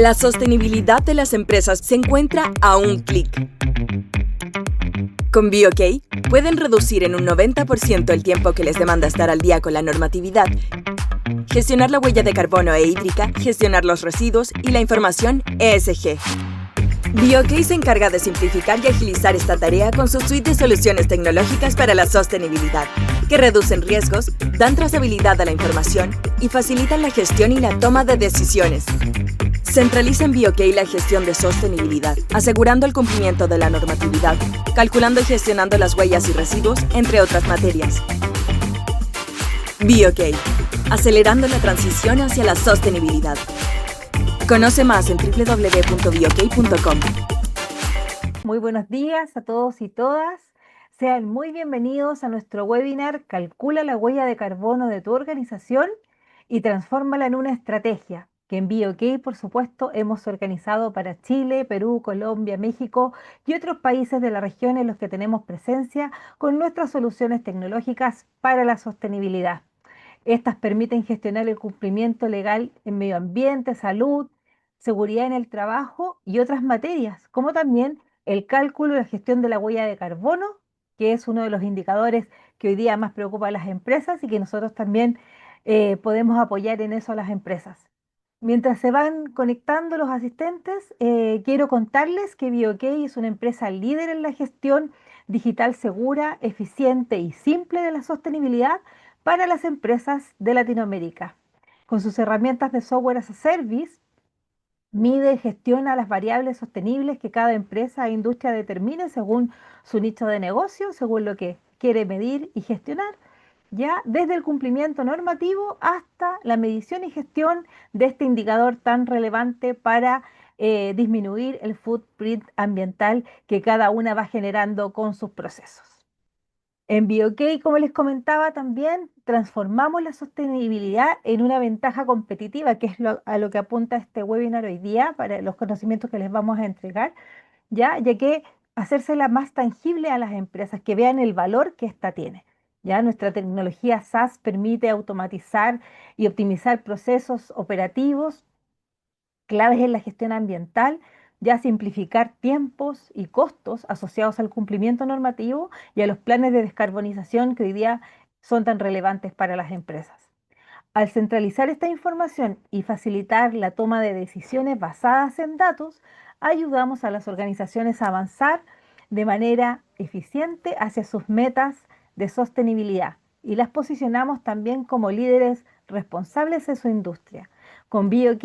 La sostenibilidad de las empresas se encuentra a un clic. Con BeOK pueden reducir en un 90% el tiempo que les demanda estar al día con la normatividad, gestionar la huella de carbono e hídrica, gestionar los residuos y la información ESG. BeOK se encarga de simplificar y agilizar esta tarea con su suite de soluciones tecnológicas para la sostenibilidad, que reducen riesgos, dan trazabilidad a la información y facilitan la gestión y la toma de decisiones. Centraliza en BeOK la gestión de sostenibilidad, asegurando el cumplimiento de la normatividad, calculando y gestionando las huellas y residuos, entre otras materias. BeOK, acelerando la transición hacia la sostenibilidad. Conoce más en www.beok.com. Muy buenos días a todos y todas. Sean muy bienvenidos a nuestro webinar Calcula la huella de carbono de tu organización y transfórmala en una estrategia, que en BeOK, por supuesto, hemos organizado para Chile, Perú, Colombia, México y otros países de la región en los que tenemos presencia con nuestras soluciones tecnológicas para la sostenibilidad. Estas permiten gestionar el cumplimiento legal en medio ambiente, salud, seguridad en el trabajo y otras materias, como también el cálculo y la gestión de la huella de carbono, que es uno de los indicadores que hoy día más preocupa a las empresas y que nosotros también podemos apoyar en eso a las empresas. Mientras se van conectando los asistentes, quiero contarles que BeOK es una empresa líder en la gestión digital segura, eficiente y simple de la sostenibilidad para las empresas de Latinoamérica. Con sus herramientas de software as a service, mide y gestiona las variables sostenibles que cada empresa e industria determine según su nicho de negocio, según lo que quiere medir y gestionar, ya desde el cumplimiento normativo hasta la medición y gestión de este indicador tan relevante para disminuir el footprint ambiental que cada una va generando con sus procesos. En BeOK, como les comentaba también, transformamos la sostenibilidad en una ventaja competitiva, que es a lo que apunta este webinar hoy día para los conocimientos que les vamos a entregar, ya que hacérsela más tangible a las empresas, que vean el valor que ésta tiene. Ya nuestra tecnología SaaS permite automatizar y optimizar procesos operativos claves en la gestión ambiental, ya simplificar tiempos y costos asociados al cumplimiento normativo y a los planes de descarbonización que hoy día son tan relevantes para las empresas. Al centralizar esta información y facilitar la toma de decisiones basadas en datos, ayudamos a las organizaciones a avanzar de manera eficiente hacia sus metas de sostenibilidad y las posicionamos también como líderes responsables de su industria. Con BeOK,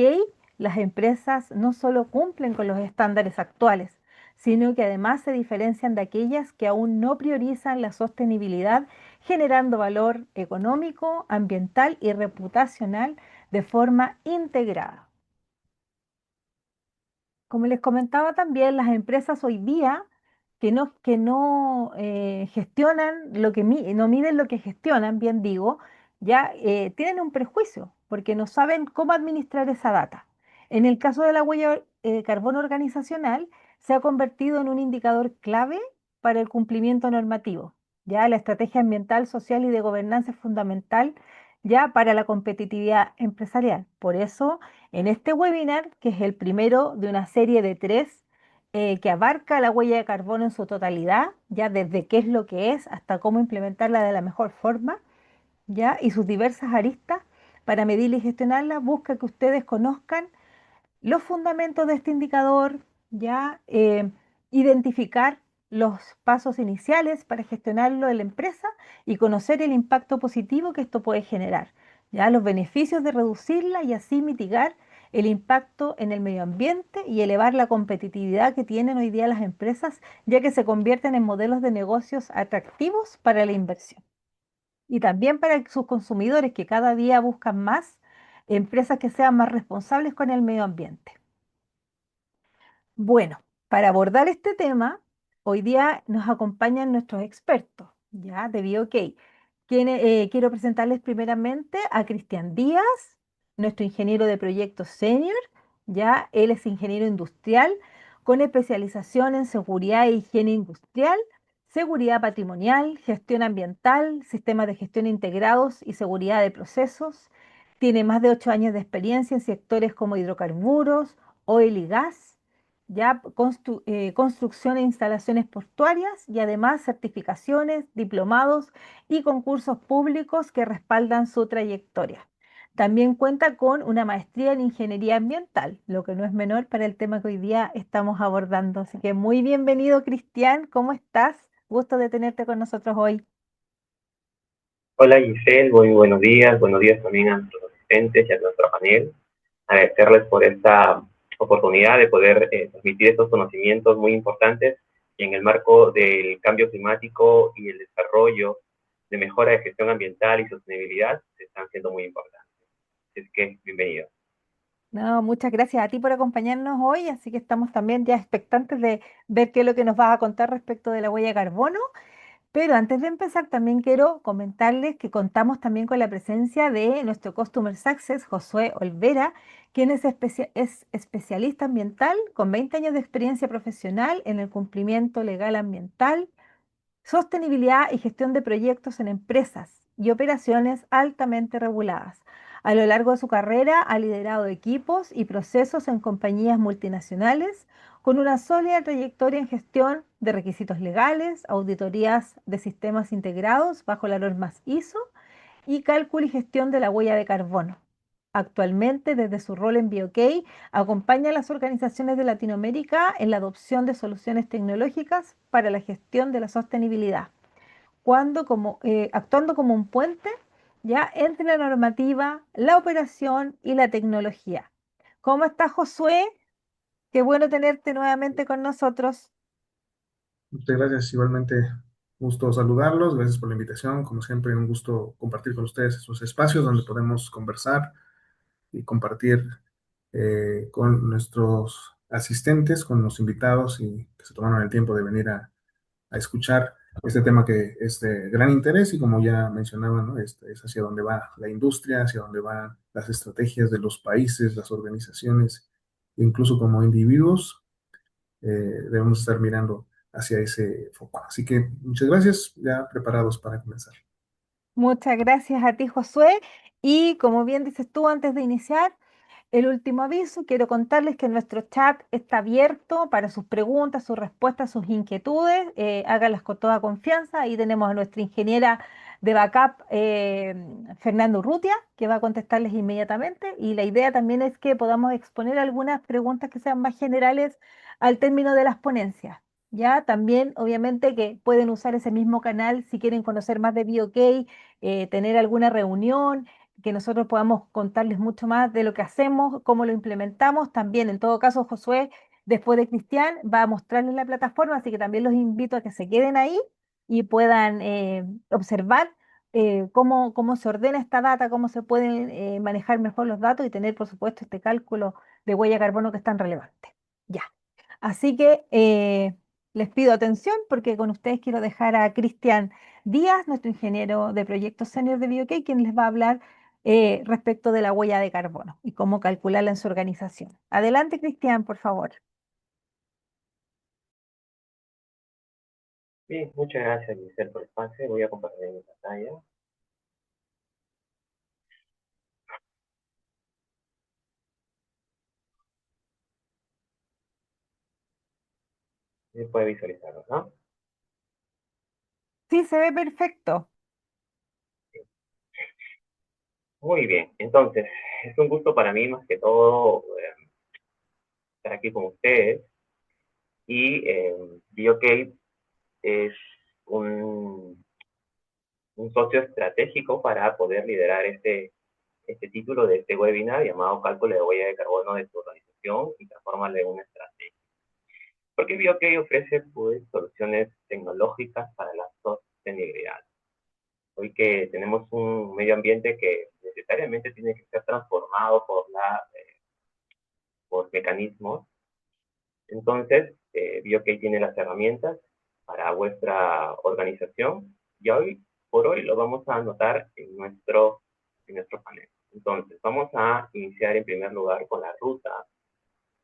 las empresas no solo cumplen con los estándares actuales, sino que además se diferencian de aquellas que aún no priorizan la sostenibilidad, generando valor económico, ambiental y reputacional de forma integrada. Como les comentaba también, las empresas hoy día que no gestionan lo que no miden lo que gestionan, bien digo, ya tienen un prejuicio porque no saben cómo administrar esa data. En el caso de la huella de carbono organizacional, se ha convertido en un indicador clave para el cumplimiento normativo. Ya la estrategia ambiental, social y de gobernanza es fundamental ya para la competitividad empresarial. Por eso, en este webinar, que es el primero de una serie de tres, que abarca la huella de carbono en su totalidad, ya desde qué es lo que es hasta cómo implementarla de la mejor forma, ya, y sus diversas aristas para medirla y gestionarla, busca que ustedes conozcan los fundamentos de este indicador, ya identificar los pasos iniciales para gestionarlo en la empresa y conocer el impacto positivo que esto puede generar, ya los beneficios de reducirla y así mitigar el impacto en el medio ambiente y elevar la competitividad que tienen hoy día las empresas, ya que se convierten en modelos de negocios atractivos para la inversión. Y también para sus consumidores que cada día buscan más empresas que sean más responsables con el medio ambiente. Bueno, para abordar este tema, hoy día nos acompañan nuestros expertos, ya, de BeOK. Quiero presentarles primeramente a Cristian Díaz, nuestro ingeniero de proyectos senior, ya, él es ingeniero industrial con especialización en seguridad e higiene industrial, seguridad patrimonial, gestión ambiental, sistemas de gestión integrados y seguridad de procesos. Tiene más de 8 años de experiencia en sectores como hidrocarburos, oil y gas, ya construcción e instalaciones portuarias y además certificaciones, diplomados y concursos públicos que respaldan su trayectoria. También cuenta con una maestría en ingeniería ambiental, lo que no es menor para el tema que hoy día estamos abordando. Así que muy bienvenido, Cristian. ¿Cómo estás? Gusto de tenerte con nosotros hoy. Hola Giselle, muy buenos días también a nuestros asistentes y a nuestro panel. Agradecerles por esta oportunidad de poder transmitir estos conocimientos muy importantes y en el marco del cambio climático y el desarrollo de mejora de gestión ambiental y sostenibilidad están siendo muy importantes. Así que, bienvenido. No, muchas gracias a ti por acompañarnos hoy, así que estamos también ya expectantes de ver qué es lo que nos vas a contar respecto de la huella de carbono. Pero antes de empezar, también quiero comentarles que contamos también con la presencia de nuestro Customer Success, Josué Olvera, quien es especialista ambiental con 20 años de experiencia profesional en el cumplimiento legal ambiental, sostenibilidad y gestión de proyectos en empresas y operaciones altamente reguladas. A lo largo de su carrera ha liderado equipos y procesos en compañías multinacionales con una sólida trayectoria en gestión de requisitos legales, auditorías de sistemas integrados bajo las normas ISO y cálculo y gestión de la huella de carbono. Actualmente, desde su rol en BioK, acompaña a las organizaciones de Latinoamérica en la adopción de soluciones tecnológicas para la gestión de la sostenibilidad, actuando como un puente ya entre la normativa, la operación y la tecnología. ¿Cómo estás, Josué? Qué bueno tenerte nuevamente con nosotros. Muchas gracias, igualmente gusto saludarlos, gracias por la invitación, como siempre un gusto compartir con ustedes estos espacios donde podemos conversar y compartir con nuestros asistentes, con los invitados y que se tomaron el tiempo de venir a escuchar este tema que es de gran interés y como ya mencionaban, ¿no? Es hacia dónde va la industria, hacia dónde van las estrategias de los países, las organizaciones, incluso como individuos debemos estar mirando hacia ese foco. Así que muchas gracias, ya preparados para comenzar. Muchas gracias a ti, Josué. Y como bien dices tú, antes de iniciar, el último aviso, quiero contarles que nuestro chat está abierto para sus preguntas, sus respuestas, sus inquietudes. Háganlas con toda confianza. Ahí tenemos a nuestra ingeniera de backup, Fernando Urrutia, que va a contestarles inmediatamente. Y la idea también es que podamos exponer algunas preguntas que sean más generales al término de las ponencias. Ya también, obviamente, que pueden usar ese mismo canal si quieren conocer más de BioK, tener alguna reunión que nosotros podamos contarles mucho más de lo que hacemos, cómo lo implementamos. También, en todo caso, Josué, después de Cristian, va a mostrarles la plataforma, así que también los invito a que se queden ahí y puedan observar cómo se ordena esta data, cómo se pueden manejar mejor los datos y tener, por supuesto, este cálculo de huella de carbono que es tan relevante. Ya. Así que les pido atención porque con ustedes quiero dejar a Cristian Díaz, nuestro ingeniero de proyectos senior de BioK, quien les va a hablar respecto de la huella de carbono y cómo calcularla en su organización. Adelante, Cristian, por favor. Bien, muchas gracias Giselle por el espacio. Voy a compartir mi pantalla. Se puede visualizarlo, ¿no? Sí, se ve perfecto. Muy bien, entonces, es un gusto para mí más que todo estar aquí con ustedes y BioK es un, un socio estratégico para poder liderar este título de este webinar llamado Cálculo de huella de carbono de tu organización y transformarla en una estrategia. Porque BioK ofrece pues, soluciones tecnológicas para la sostenibilidad. Hoy que tenemos un medio ambiente que necesariamente tiene que ser transformado por mecanismos. Entonces, BioK tiene las herramientas para vuestra organización y hoy por hoy lo vamos a anotar en nuestro panel. Entonces, vamos a iniciar en primer lugar con la ruta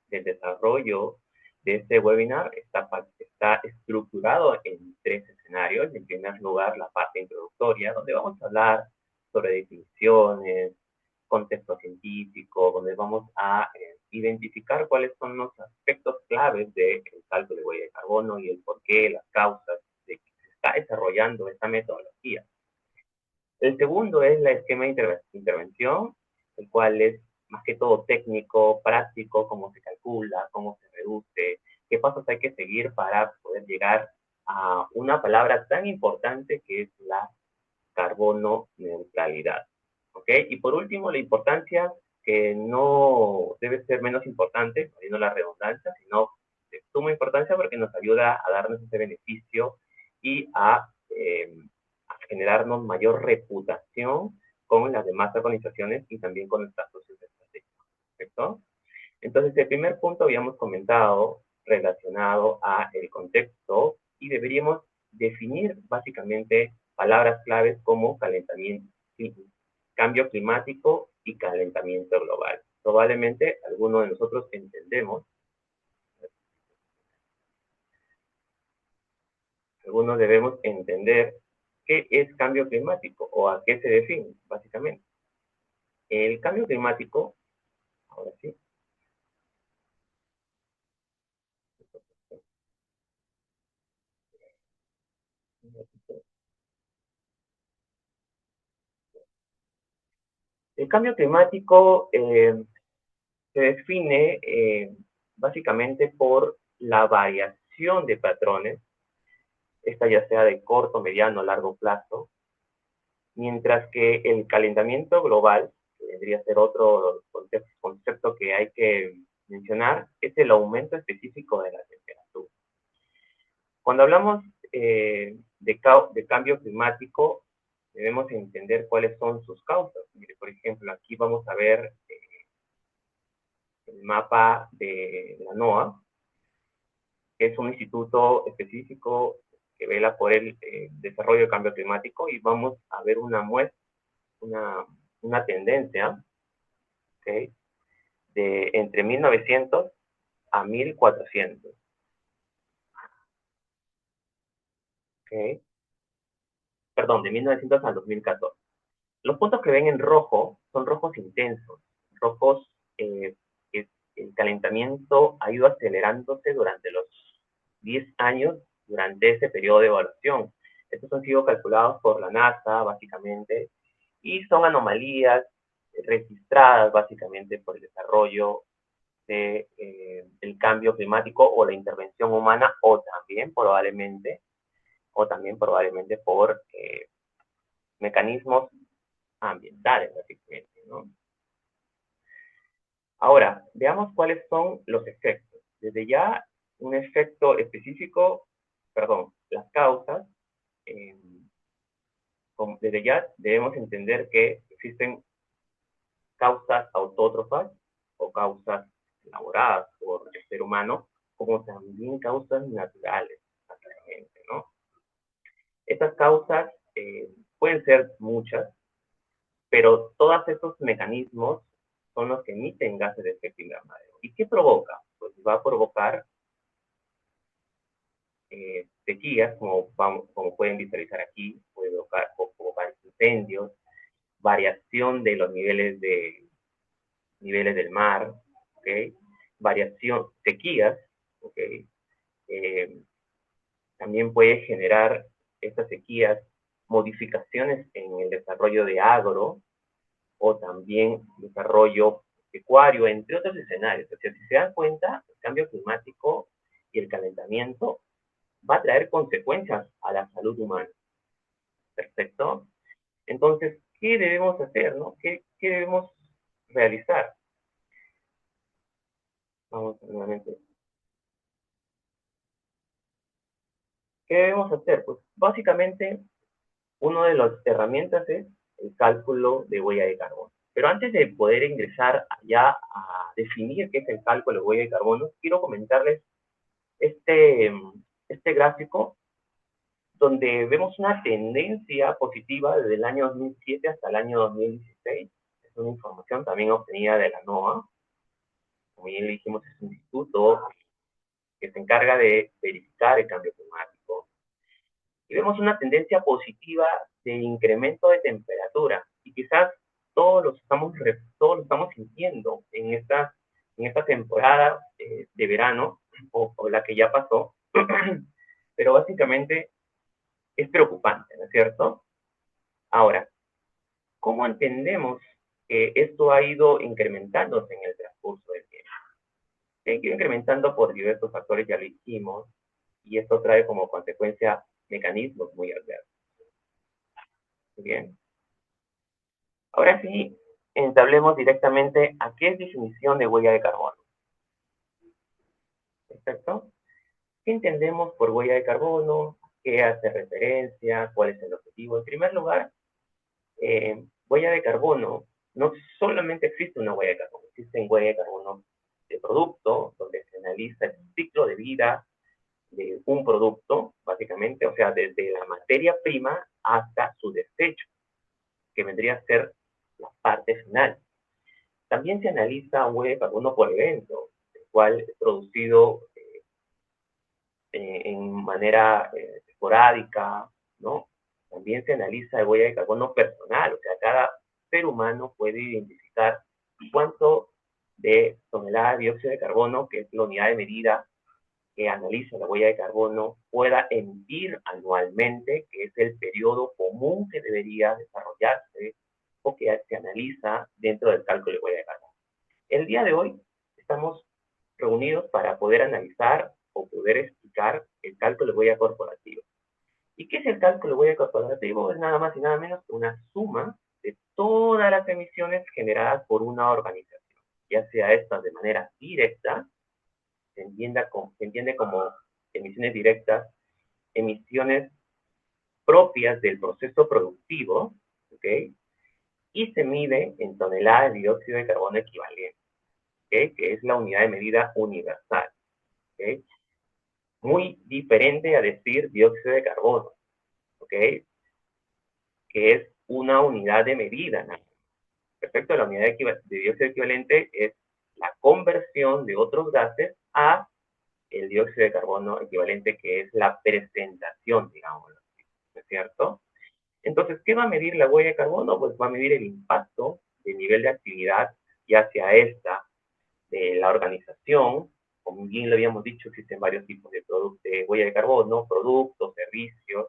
del desarrollo de este webinar. Está estructurado en 3 escenarios. En primer lugar, la parte introductoria, donde vamos a hablar sobre definiciones, contexto científico, donde vamos a identificar cuáles son los aspectos claves del cálculo de huella de carbono y el porqué, las causas de que se está desarrollando esta metodología. El segundo es la esquema de intervención, el cual es más que todo técnico, práctico, cómo se calcula, cómo se reduce, qué pasos hay que seguir para poder llegar a una palabra tan importante que es la carbono neutralidad. ¿Ok? Y por último, la importancia que no debe ser menos importante, no la redundancia, sino de suma importancia porque nos ayuda a darnos ese beneficio y a generarnos mayor reputación con las demás organizaciones y también con nuestras socios estratégicos. ¿Perfecto? Entonces, el primer punto habíamos comentado relacionado a el contexto y deberíamos definir básicamente palabras claves como calentamiento, cambio climático y calentamiento global. Probablemente algunos de nosotros algunos debemos entender qué es cambio climático o a qué se define, básicamente. El cambio climático, ahora sí, el cambio climático se define básicamente por la variación de patrones, esta ya sea de corto, mediano, largo plazo, mientras que el calentamiento global, que vendría a ser otro concepto que hay que mencionar, es el aumento específico de la temperatura. Cuando hablamos de cambio climático, debemos entender cuáles son sus causas. Mire, por ejemplo, aquí vamos a ver el mapa de la NOAA, que es un instituto específico que vela por el desarrollo del cambio climático, y vamos a ver una muestra, una tendencia, ¿okay?, de entre 1900 a 1400. ¿Okay? Perdón, de 1900 al 2014. Los puntos que ven en rojo son rojos intensos, rojos que el calentamiento ha ido acelerándose durante los 10 años, durante ese periodo de evaluación. Estos han sido calculados por la NASA, básicamente, y son anomalías registradas, básicamente, por el desarrollo del cambio climático o la intervención humana, o también probablemente por mecanismos ambientales, básicamente, ¿no? Ahora, veamos cuáles son los efectos. Desde ya, un efecto específico, perdón, las causas, desde ya debemos entender que existen causas autótrofas o causas elaboradas por el ser humano, como también causas naturales, naturalmente, ¿no? Estas causas pueden ser muchas, pero todos estos mecanismos son los que emiten gases de efecto invernadero. ¿Y qué provoca? Pues va a provocar sequías, como pueden visualizar aquí, puede provocar incendios, variación de los niveles del mar, ¿okay?, sequías, ¿okay?, también puede generar estas sequías modificaciones en el desarrollo de agro o también desarrollo pecuario, entre otros escenarios. O sea, si se dan cuenta, el cambio climático y el calentamiento va a traer consecuencias a la salud humana. ¿Perfecto? Entonces, ¿qué debemos hacer, no? ¿Qué debemos realizar? Vamos nuevamente. ¿Qué debemos hacer? Pues básicamente, una de las herramientas es el cálculo de huella de carbono. Pero antes de poder ingresar ya a definir qué es el cálculo de huella de carbono, quiero comentarles este gráfico donde vemos una tendencia positiva desde el año 2007 hasta el año 2016. Es una información también obtenida de la NOAA. Como ya le dijimos, es un instituto que se encarga de verificar el cambio climático. Y vemos una tendencia positiva de incremento de temperatura. Y quizás todos lo estamos sintiendo en en esta temporada de verano, o la que ya pasó, pero básicamente es preocupante, ¿no es cierto? Ahora, ¿cómo entendemos que esto ha ido incrementándose en el transcurso del tiempo? Se ha ido incrementando por diversos factores, ya lo dijimos, y esto trae como consecuencia mecanismos muy adversos. Bien. Ahora sí, entablemos directamente a qué es definición de huella de carbono. ¿Perfecto? ¿Qué entendemos por huella de carbono? ¿Qué hace referencia? ¿Cuál es el objetivo? En primer lugar, huella de carbono, no solamente existe una huella de carbono, existen huellas de carbono de producto, donde se analiza el ciclo de vida de un producto, básicamente, o sea, desde la materia prima hasta su desecho, que vendría a ser la parte final. También se analiza un huella de carbono por evento, el cual es producido en manera esporádica, ¿no? También se analiza el huella de carbono personal, o sea, cada ser humano puede identificar cuánto de tonelada de dióxido de carbono, que es la unidad de medida que analiza la huella de carbono, pueda emitir anualmente, que es el periodo común que debería desarrollarse o que se analiza dentro del cálculo de huella de carbono. El día de hoy estamos reunidos para poder analizar o poder explicar el cálculo de huella corporativa. ¿Y qué es el cálculo de huella corporativo? Es nada más y nada menos que una suma de todas las emisiones generadas por una organización, ya sea estas de manera directa, se entiende como emisiones directas, emisiones propias del proceso productivo, ¿ok? Y se mide en toneladas de dióxido de carbono equivalente, ¿ok? Que es la unidad de medida universal, ¿ok? Muy diferente a decir dióxido de carbono, ¿ok? Que es una unidad de medida, ¿no? Respecto a la unidad de dióxido equivalente es la conversión de otros gases a el dióxido de carbono equivalente, que es la presentación, digamos, ¿no es cierto? Entonces, ¿qué va a medir la huella de carbono? Pues va a medir el impacto del nivel de actividad, ya sea esta de la organización, como bien lo habíamos dicho, existen varios tipos de huella de carbono, productos, servicios,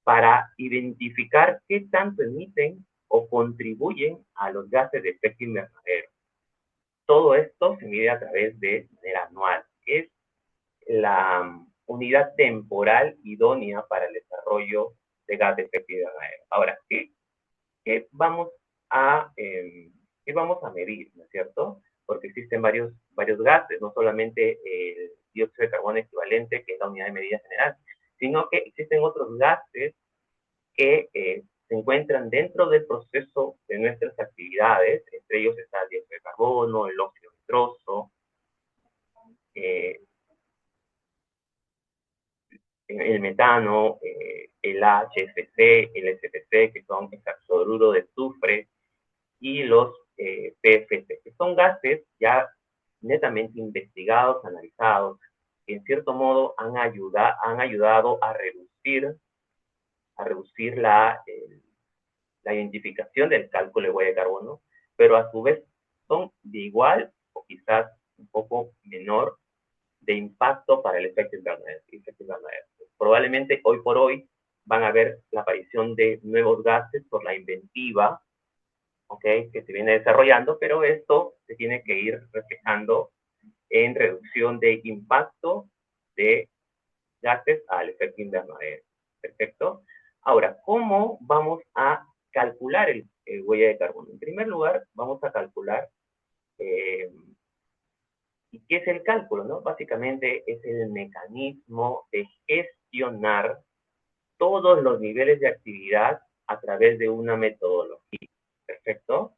para identificar qué tanto emiten o contribuyen a los gases de efecto invernadero. Todo esto se mide a través de manera anual, que es la unidad temporal idónea para el desarrollo de gas de efecto invernadero. Ahora, ¿qué vamos qué vamos a medir, ¿no es cierto? Porque existen varios gases, no solamente el dióxido de carbono equivalente, que es la unidad de medida general, sino que existen otros gases que se encuentran dentro del proceso de nuestras actividades. Entre ellos está el dióxido de carbono, el óxido nitroso, eh, el metano, el HFC, el SPC, que son hexafluoruro de azufre, y los PFC, que son gases ya netamente investigados, analizados, que en cierto modo han ayudado a reducir la identificación del cálculo de huella de carbono, pero a su vez son de igual o quizás un poco menor de impacto para el efecto invernadero. Probablemente hoy por hoy van a ver la aparición de nuevos gases por la inventiva, ¿okay?, que se viene desarrollando, pero esto se tiene que ir reflejando en reducción de impacto de gases al efecto invernadero. Perfecto. Ahora, ¿cómo vamos a calcular el huella de carbono? En primer lugar, vamos a calcular ¿y qué es el cálculo? ¿No? Básicamente es el mecanismo de gestionar todos los niveles de actividad a través de una metodología. ¿Perfecto?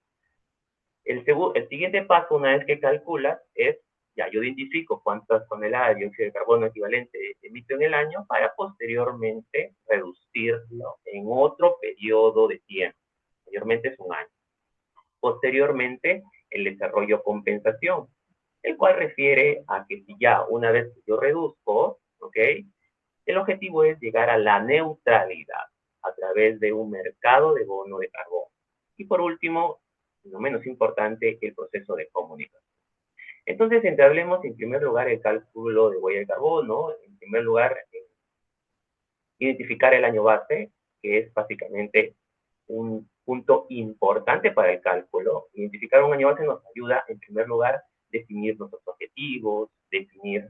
El siguiente paso, una vez que calculas, es, ya yo identifico cuántas toneladas de dióxido de carbono equivalente emito en el año para posteriormente reducirlo en otro periodo de tiempo. Mayormente es un año. Posteriormente, el desarrollo compensación, el cual refiere a que si ya una vez que yo reduzco, ¿ok?, el objetivo es llegar a la neutralidad a través de un mercado de bono de carbono. Y por último, no menos importante, el proceso de comunicación. Entonces, entablemos en primer lugar el cálculo de huella de carbono. En primer lugar, identificar el año base, que es básicamente un punto importante para el cálculo. Identificar un año base nos ayuda, en primer lugar, definir nuestros objetivos, definir,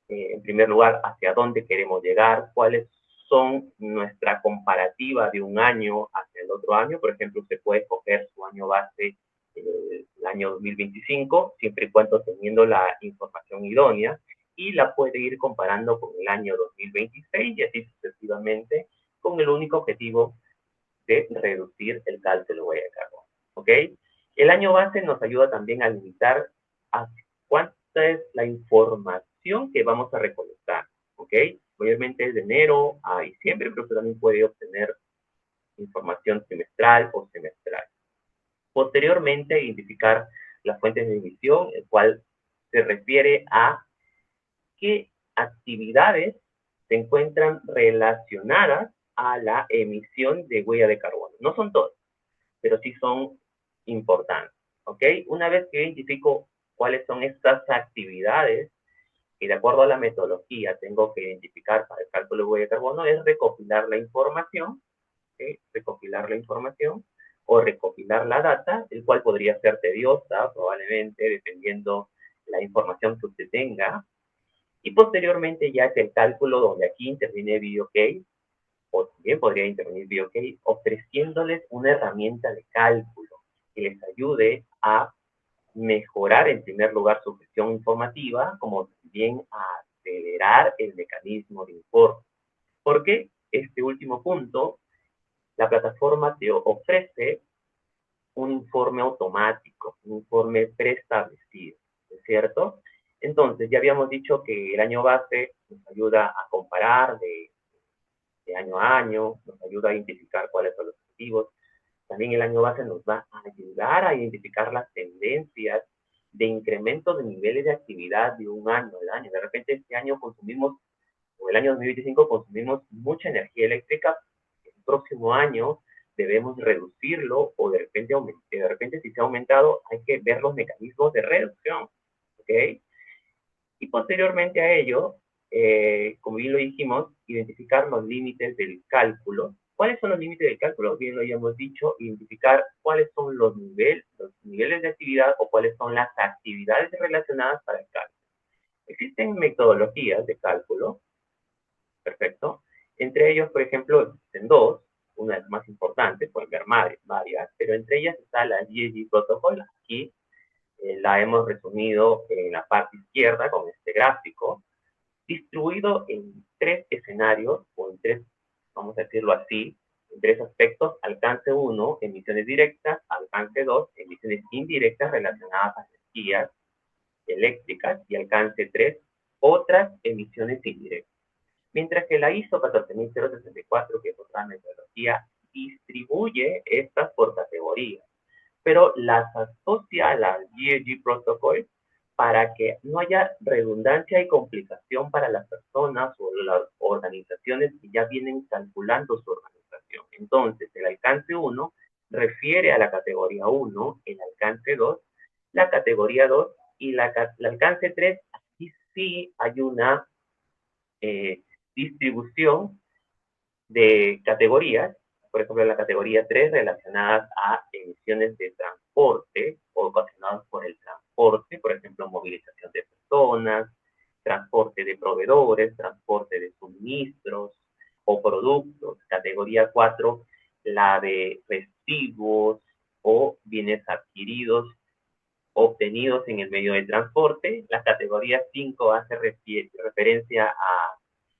en primer lugar, hacia dónde queremos llegar, cuáles son nuestra comparativa de un año hacia el otro año. Por ejemplo, usted puede escoger su año base el año 2025, siempre y cuando teniendo la información idónea, y la puede ir comparando con el año 2026 y así sucesivamente, con el único objetivo de reducir el cálculo de huella de carbono. ¿Ok? El año base nos ayuda también a limitar a cuánta es la información que vamos a recolectar. ¿Ok? Mayormente es de enero a diciembre, pero usted también puede obtener información trimestral o semestral. Posteriormente, identificar las fuentes de emisión, el cual se refiere a qué actividades se encuentran relacionadas a la emisión de huella de carbono. No son todas, pero sí son importantes. ¿Ok? Una vez que identifico cuáles son estas actividades, y de acuerdo a la metodología tengo que identificar para el cálculo de huella de carbono, es recopilar la información, ¿okay? Recopilar la información o recopilar la data, el cual podría ser tediosa, probablemente, dependiendo la información que usted tenga. Y posteriormente ya es el cálculo donde aquí interviene VideoK, o también podría intervenir VideoK, ofreciéndoles una herramienta de cálculo que les ayude a mejorar en primer lugar su gestión informativa, como también a acelerar el mecanismo de informe. Porque este último punto, la plataforma te ofrece un informe automático, un informe preestablecido, ¿es cierto? Entonces, ya habíamos dicho que el año base nos ayuda a comparar de año a año, nos ayuda a identificar cuáles son los objetivos. También el año base nos va a ayudar a identificar las tendencias de incremento de niveles de actividad de un año al año. De repente este año consumimos, o el año 2025 consumimos mucha energía eléctrica, el próximo año debemos reducirlo o de repente si se ha aumentado hay que ver los mecanismos de reducción. ¿Ok? Y posteriormente a ello, como bien lo dijimos, identificar los límites del cálculo. ¿Cuáles son los límites del cálculo? Bien lo habíamos dicho, identificar cuáles son los niveles de actividad o cuáles son las actividades relacionadas para el cálculo. Existen metodologías de cálculo, perfecto. Entre ellos, por ejemplo, existen dos, una de las más importantes, pueden ver varias, pero entre ellas está la GHG Protocol. Aquí la hemos resumido en la parte izquierda con este gráfico, distribuido en tres escenarios, o en tres, vamos a decirlo así, en tres aspectos: alcance 1, emisiones directas; alcance 2, emisiones indirectas relacionadas a energías eléctricas; y alcance 3, otras emisiones indirectas. Mientras que la ISO 14064, que es otra metodología, distribuye estas por categorías, pero las asocia a la GHG Protocol para que no haya redundancia y complicación para las personas o las organizaciones que ya vienen calculando su organización. Entonces, el alcance 1 refiere a la categoría 1, el alcance 2, la categoría 2, y el alcance 3, aquí sí hay una distribución de categorías. Por ejemplo, la categoría 3 relacionadas a emisiones de transporte o ocasionadas por el transporte, por ejemplo, movilización de personas, transporte de proveedores, transporte de suministros o productos. Categoría 4, la de residuos o bienes adquiridos obtenidos en el medio de transporte. La categoría 5 hace referencia a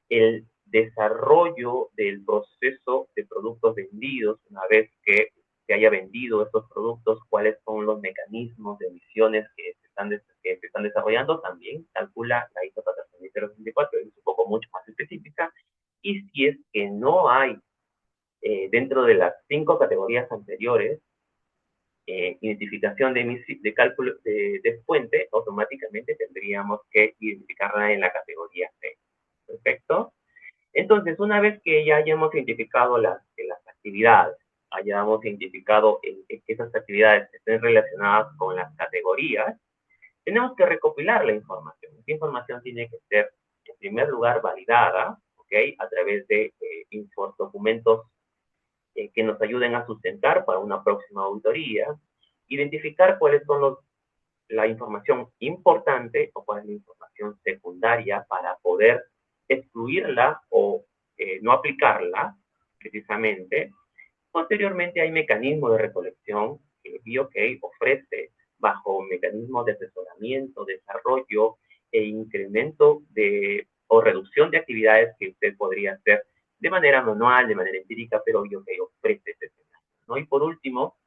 el desarrollo del proceso de productos vendidos. Una vez que se haya vendido estos productos, cuáles son los mecanismos de emisiones que se están desarrollando. También calcula la ISO 14064, es un poco mucho más específica. Y si es que no hay dentro de las 5 categorías anteriores identificación de cálculo de fuente, automáticamente tendríamos que identificarla en la categoría 6. Perfecto. Entonces, una vez que ya hayamos identificado las actividades, hayamos identificado que esas actividades estén relacionadas con las categorías, tenemos que recopilar la información. Esta información tiene que ser, en primer lugar, validada, ¿ok? A través de documentos que nos ayuden a sustentar para una próxima auditoría, identificar cuáles son la información importante o cuál es la información secundaria para poder excluirla o no aplicarla, precisamente. Posteriormente hay mecanismos de recolección que BioK ofrece bajo mecanismos de asesoramiento, desarrollo e incremento o reducción de actividades que usted podría hacer de manera manual, de manera empírica, pero BioK ofrece ese escenario, ¿no? Y por último,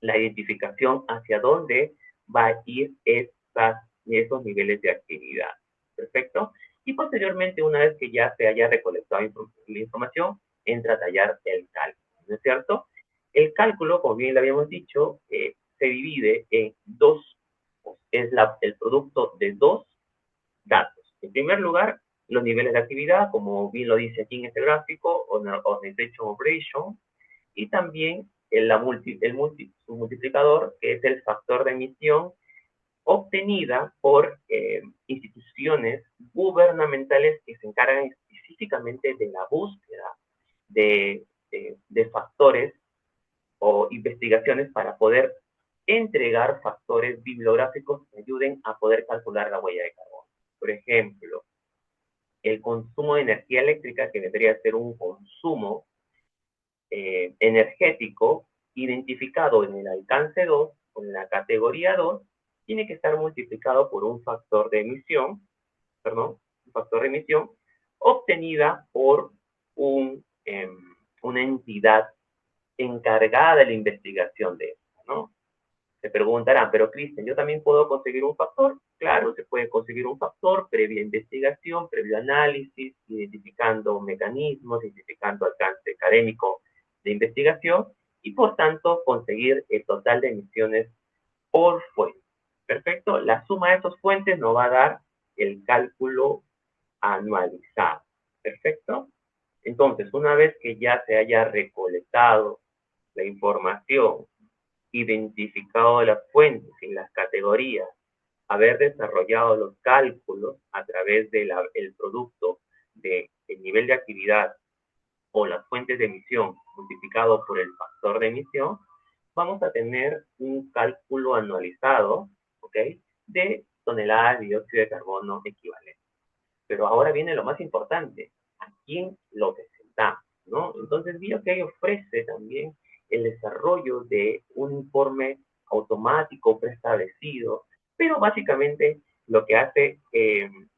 la identificación hacia dónde va a ir esos niveles de actividad. ¿Perfecto? Y posteriormente, una vez que ya se haya recolectado la información, entra a tallar el cálculo, ¿no es cierto? El cálculo, como bien le habíamos dicho, se divide en dos, es el producto de dos datos. En primer lugar, los niveles de actividad, como bien lo dice aquí en este gráfico, Organization Operation, y también su multiplicador, que es el factor de emisión obtenida por instituciones gubernamentales que se encargan específicamente de la búsqueda de factores o investigaciones para poder entregar factores bibliográficos que ayuden a poder calcular la huella de carbono. Por ejemplo, el consumo de energía eléctrica, que debería ser un consumo energético identificado en el alcance 2 o en la categoría 2, tiene que estar multiplicado por un factor de emisión, obtenida por una entidad encargada de la investigación de esto, ¿no? Se preguntarán, pero Cristian, ¿yo también puedo conseguir un factor? Claro, se puede conseguir un factor previa investigación, previo análisis, identificando mecanismos, identificando alcance académico de investigación y, por tanto, conseguir el total de emisiones por fuente. Perfecto. La suma de esas fuentes nos va a dar el cálculo anualizado. Perfecto. Entonces, una vez que ya se haya recolectado la información, identificado las fuentes y las categorías, haber desarrollado los cálculos a través del producto del nivel de actividad o las fuentes de emisión multiplicado por el factor de emisión, vamos a tener un cálculo anualizado, ¿ok?, de toneladas de dióxido de carbono equivalente. Pero ahora viene lo más importante, ¿a quién lo presentamos, no? Entonces, BioK ofrece también el desarrollo de un informe automático preestablecido, pero básicamente lo que hace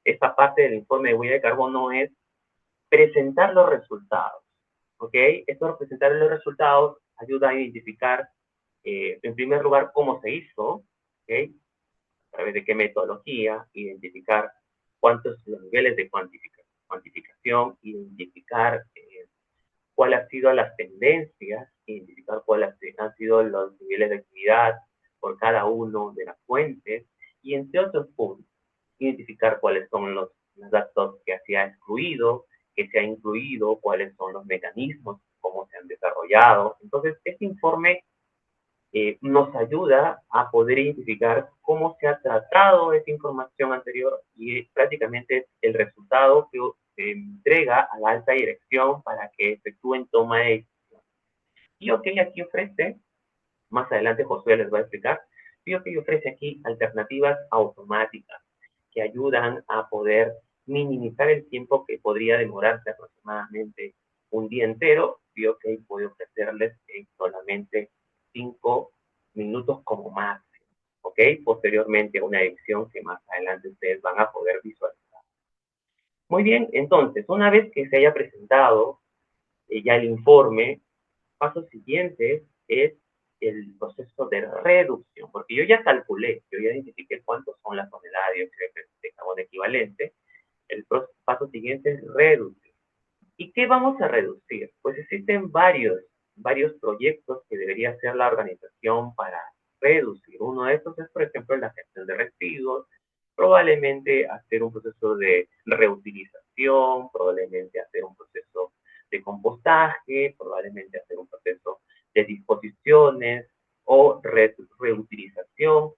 esta parte del informe de huella de carbono es presentar los resultados, ¿ok? Esto de presentar los resultados ayuda a identificar, en primer lugar, cómo se hizo, ¿ok? A través de qué metodología, identificar cuántos los niveles de cuantificación, identificar cuáles han sido las tendencias, identificar cuáles han sido los niveles de actividad por cada uno de las fuentes, y entre otros puntos, identificar cuáles son los datos que se ha excluido, que se ha incluido, cuáles son los mecanismos, cómo se han desarrollado. Entonces, este informe nos ayuda a poder identificar cómo se ha tratado esa información anterior y prácticamente es el resultado que se entrega a la alta dirección para que efectúen toma de decisión. BioK aquí ofrece, más adelante Josué les va a explicar, BioK ofrece aquí alternativas automáticas que ayudan a poder minimizar el tiempo que podría demorarse aproximadamente un día entero. BioK puede ofrecerles solamente 5 minutos como máximo, ¿ok? Posteriormente a una edición que más adelante ustedes van a poder visualizar. Muy bien, entonces, una vez que se haya presentado ya el informe, paso siguiente es el proceso de reducción, porque yo ya calculé, yo ya identifiqué cuántos son las toneladas de dióxido de carbono equivalente. El paso siguiente es reducir. ¿Y qué vamos a reducir? Pues existen varios proyectos que debería hacer la organización para reducir. Uno de estos es, por ejemplo, la gestión de residuos, probablemente hacer un proceso de reutilización, probablemente hacer un proceso de compostaje, probablemente hacer un proceso de disposiciones o reutilización.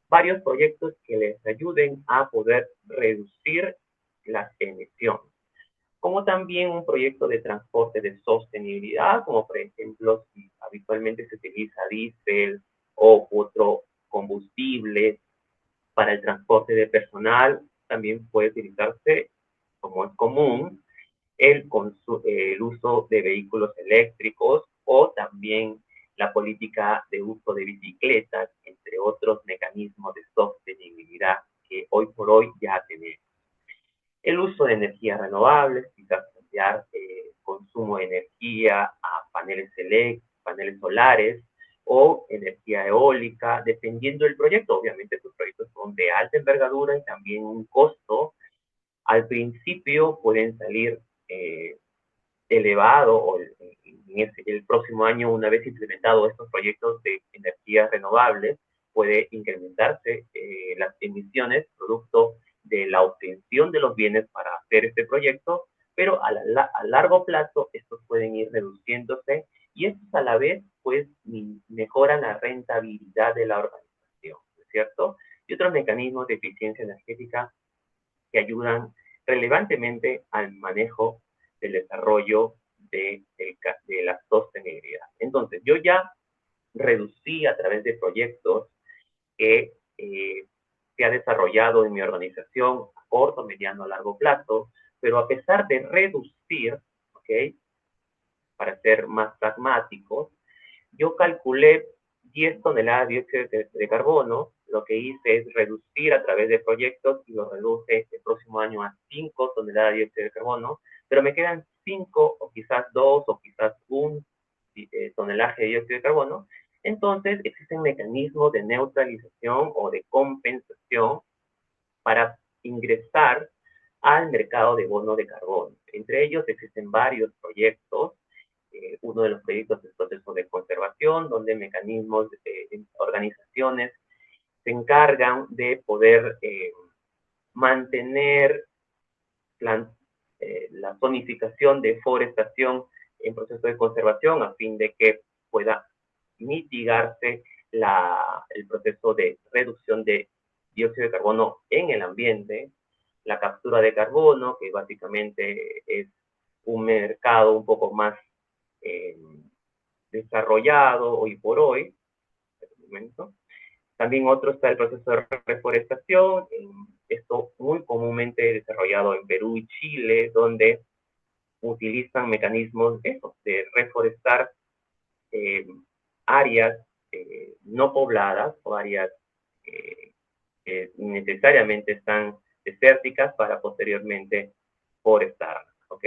varios proyectos que les ayuden a poder reducir las emisiones, como también un proyecto de transporte de sostenibilidad, como por ejemplo, si habitualmente se utiliza diésel o otro combustible para el transporte de personal, también puede utilizarse, como es común, el uso de vehículos eléctricos o también la política de uso de bicicletas, entre otros mecanismos de sostenibilidad que hoy por hoy ya tenemos. El uso de energías renovables, quizás cambiar consumo de energía a paneles solares o energía eólica, dependiendo del proyecto. Obviamente, estos proyectos son de alta envergadura y también un costo. Al principio pueden salir elevado o el próximo año, una vez implementados estos proyectos de energías renovables, puede incrementarse las emisiones producto de la obtención de los bienes para hacer este proyecto, pero a largo plazo estos pueden ir reduciéndose y estos a la vez pues mejoran la rentabilidad de la organización, ¿cierto? Y otros mecanismos de eficiencia energética que ayudan relevantemente al manejo del desarrollo de la sostenibilidad. Entonces, yo ya reducí a través de proyectos que se ha desarrollado en mi organización a corto, mediano, a largo plazo, pero a pesar de reducir, ¿ok? Para ser más pragmáticos, yo calculé 10 toneladas de dióxido de carbono. Lo que hice es reducir a través de proyectos y lo reduje el próximo año a 5 toneladas de dióxido de carbono, pero me quedan 5 o quizás 2 o quizás un tonelaje de dióxido de carbono. Entonces existen mecanismos de neutralización o de compensación para ingresar al mercado de bono de carbono. Entre ellos existen varios proyectos. Uno de los proyectos es el proceso de conservación, donde mecanismos de organizaciones se encargan de poder mantener la zonificación de forestación en proceso de conservación a fin de que pueda mitigarse el proceso de reducción de dióxido de carbono en el ambiente, la captura de carbono, que básicamente es un mercado un poco más eh, desarrollado hoy por hoy. También otro está el proceso de reforestación, esto muy comúnmente desarrollado en Perú y Chile, donde utilizan mecanismos de reforestar áreas no pobladas o áreas que necesariamente están desérticas para posteriormente forestarlas, ¿ok?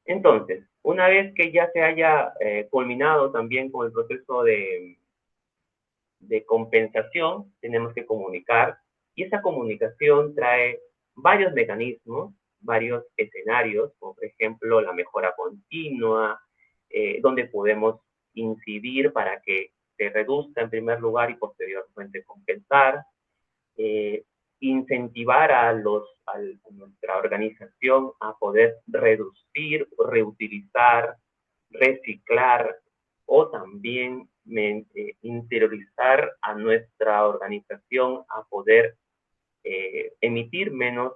Entonces, una vez que ya se haya culminado también con el proceso de compensación, tenemos que comunicar, y esa comunicación trae varios mecanismos, varios escenarios, como por ejemplo la mejora continua, donde podemos incidir para que se reduzca en primer lugar y posteriormente compensar, eh, incentivar a nuestra organización a poder reducir, reutilizar, reciclar o también interiorizar a nuestra organización a poder emitir menos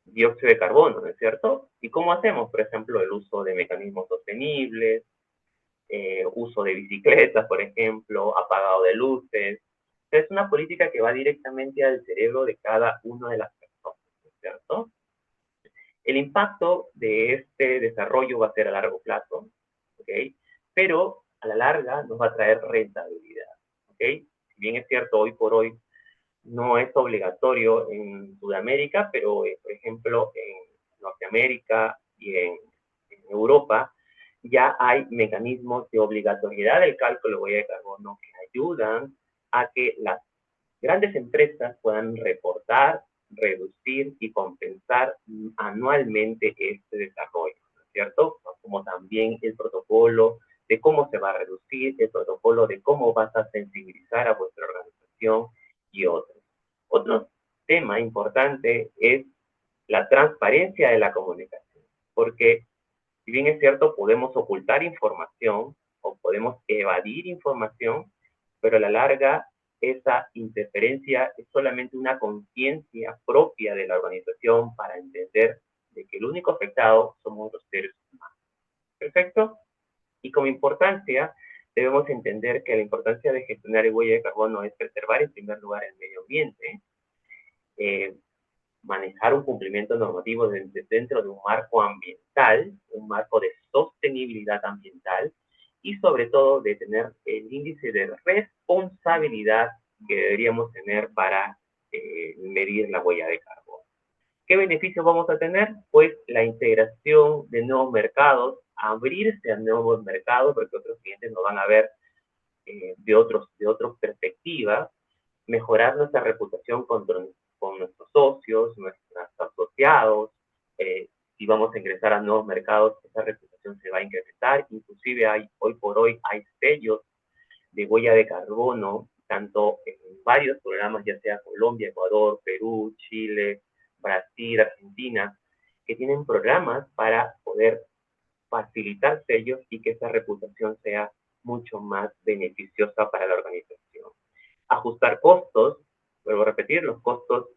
dióxido de carbono, ¿no es cierto? ¿Y cómo hacemos? Por ejemplo, el uso de mecanismos sostenibles, uso de bicicletas, por ejemplo, apagado de luces. Es una política que va directamente al cerebro de cada una de las personas, ¿no es cierto? El impacto de este desarrollo va a ser a largo plazo, ¿ok? Pero a la larga nos va a traer rentabilidad, ¿ok? Si bien es cierto, hoy por hoy no es obligatorio en Sudamérica, pero por ejemplo en Norteamérica y en Europa ya hay mecanismos de obligatoriedad del cálculo de huella de carbono que ayudan a que las grandes empresas puedan reportar, reducir y compensar anualmente este desarrollo, ¿no es cierto? Como también el protocolo de cómo se va a reducir, el protocolo de cómo vas a sensibilizar a vuestra organización y otros. Otro tema importante es la transparencia de la comunicación, porque si bien es cierto, podemos ocultar información o podemos evadir información, pero a la larga esa interferencia es solamente una conciencia propia de la organización para entender de que el único afectado somos los seres humanos. ¿Perfecto? Y como importancia, debemos entender que la importancia de gestionar el huella de carbono es preservar en primer lugar el medio ambiente, eh, manejar un cumplimiento normativo dentro de un marco ambiental, un marco de sostenibilidad ambiental, y sobre todo de tener el índice de responsabilidad que deberíamos tener para medir la huella de carbono. ¿Qué beneficios vamos a tener? Pues la integración de nuevos mercados, abrirse a nuevos mercados, porque otros clientes nos van a ver de otras perspectivas, mejorar nuestra reputación con nuestros socios, nuestros asociados. Si vamos a ingresar a nuevos mercados, esa reputación se va a incrementar. Inclusive hoy por hoy hay sellos de huella de carbono, tanto en varios programas, ya sea Colombia, Ecuador, Perú, Chile, Brasil, Argentina, que tienen programas para poder facilitar sellos y que esa reputación sea mucho más beneficiosa para la organización. Ajustar costos, vuelvo a repetir, los costos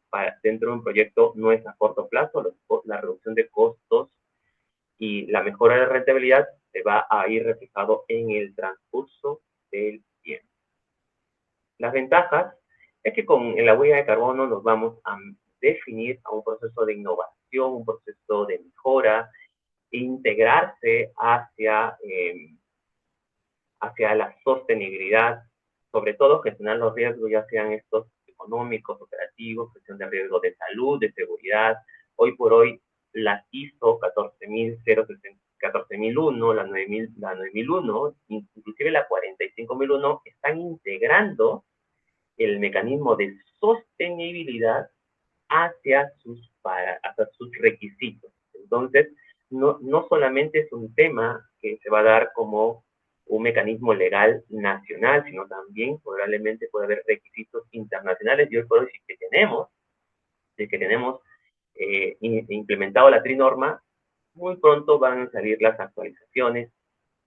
dentro de un proyecto no es a corto plazo, la reducción de costos y la mejora de rentabilidad se va a ir reflejado en el transcurso del tiempo. Las ventajas es que con la huella de carbono nos vamos a definir a un proceso de innovación, un proceso de mejora, e integrarse hacia la sostenibilidad, sobre todo gestionar los riesgos, ya sean estos económicos, operativos, gestión de riesgos de salud, de seguridad. Hoy por hoy, la ISO 14001, la 9001, inclusive la 45001, están integrando el mecanismo de sostenibilidad hacia sus requisitos. Entonces, no solamente es un tema que se va a dar como un mecanismo legal nacional, sino también probablemente puede haber requisitos internacionales. Y hoy por hoy, si que tenemos implementado la trinorma, muy pronto van a salir las actualizaciones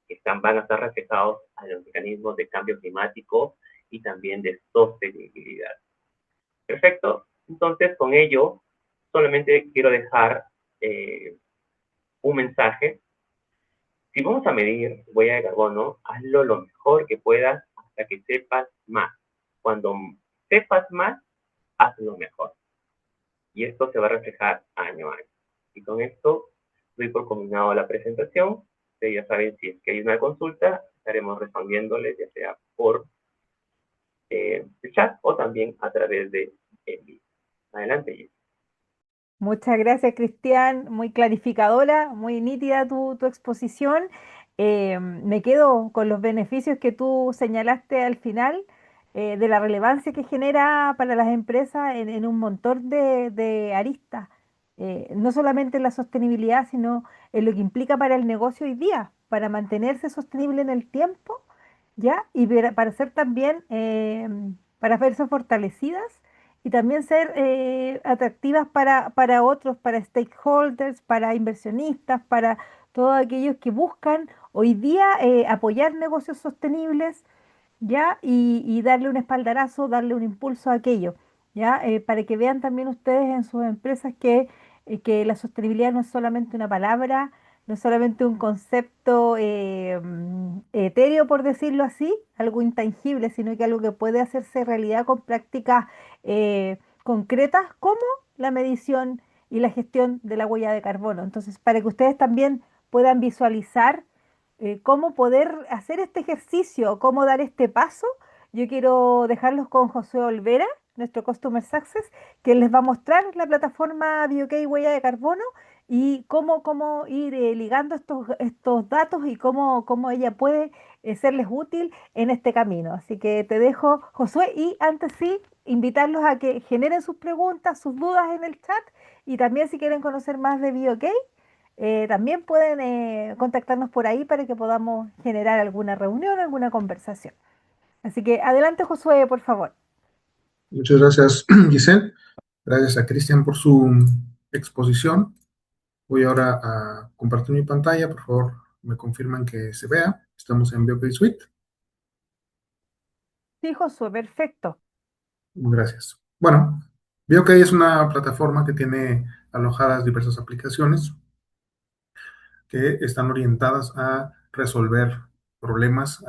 que van a estar reflejados a los mecanismos de cambio climático y también de sostenibilidad. Perfecto. Entonces, con ello, solamente quiero dejar un mensaje. Si vamos a medir huella de carbono, hazlo lo mejor que puedas hasta que sepas más. Cuando sepas más, hazlo mejor. Y esto se va a reflejar año a año. Y con esto doy por culminado la presentación. Ustedes ya saben, si es que hay una consulta, estaremos respondiéndoles, ya sea por el chat o también a través de envío. Adelante, Jess. Muchas gracias, Cristian. Muy clarificadora, muy nítida tu exposición. Me quedo con los beneficios que tú señalaste al final, de la relevancia que genera para las empresas en un montón de aristas. No solamente en la sostenibilidad, sino en lo que implica para el negocio hoy día, para mantenerse sostenible en el tiempo, ¿ya? Y para ser también, para verse fortalecidas y también ser atractivas para otros, para stakeholders, para inversionistas, para todos aquellos que buscan hoy día apoyar negocios sostenibles, ¿ya? Y darle un espaldarazo, darle un impulso a aquello, ¿ya? Para que vean también ustedes en sus empresas que la sostenibilidad no es solamente una palabra, no es solamente un concepto etéreo, por decirlo así, algo intangible, sino que algo que puede hacerse realidad con prácticas concretas como la medición y la gestión de la huella de carbono. Entonces, para que ustedes también puedan visualizar cómo poder hacer este ejercicio, cómo dar este paso, yo quiero dejarlos con José Olvera, nuestro Customer Success, que les va a mostrar la plataforma BioK Huella de Carbono y cómo ir ligando estos datos y cómo ella puede serles útil en este camino. Así que te dejo, Josué, y antes sí, invitarlos a que generen sus preguntas, sus dudas en el chat y también si quieren conocer más de BioK, también pueden contactarnos por ahí para que podamos generar alguna reunión, alguna conversación. Así que adelante, Josué, por favor. Muchas gracias, Giselle. Gracias a Cristian por su exposición. Voy ahora a compartir mi pantalla. Por favor, me confirman que se vea. Estamos en BioK Suite. Sí, Josué, perfecto. Gracias. Bueno, veo que es una plataforma que tiene alojadas diversas aplicaciones que están orientadas a resolver problemas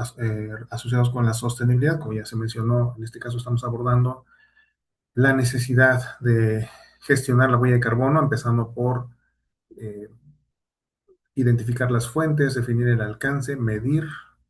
asociados con la sostenibilidad. Como ya se mencionó, en este caso estamos abordando la necesidad de gestionar la huella de carbono, empezando por eh, identificar las fuentes, definir el alcance, medir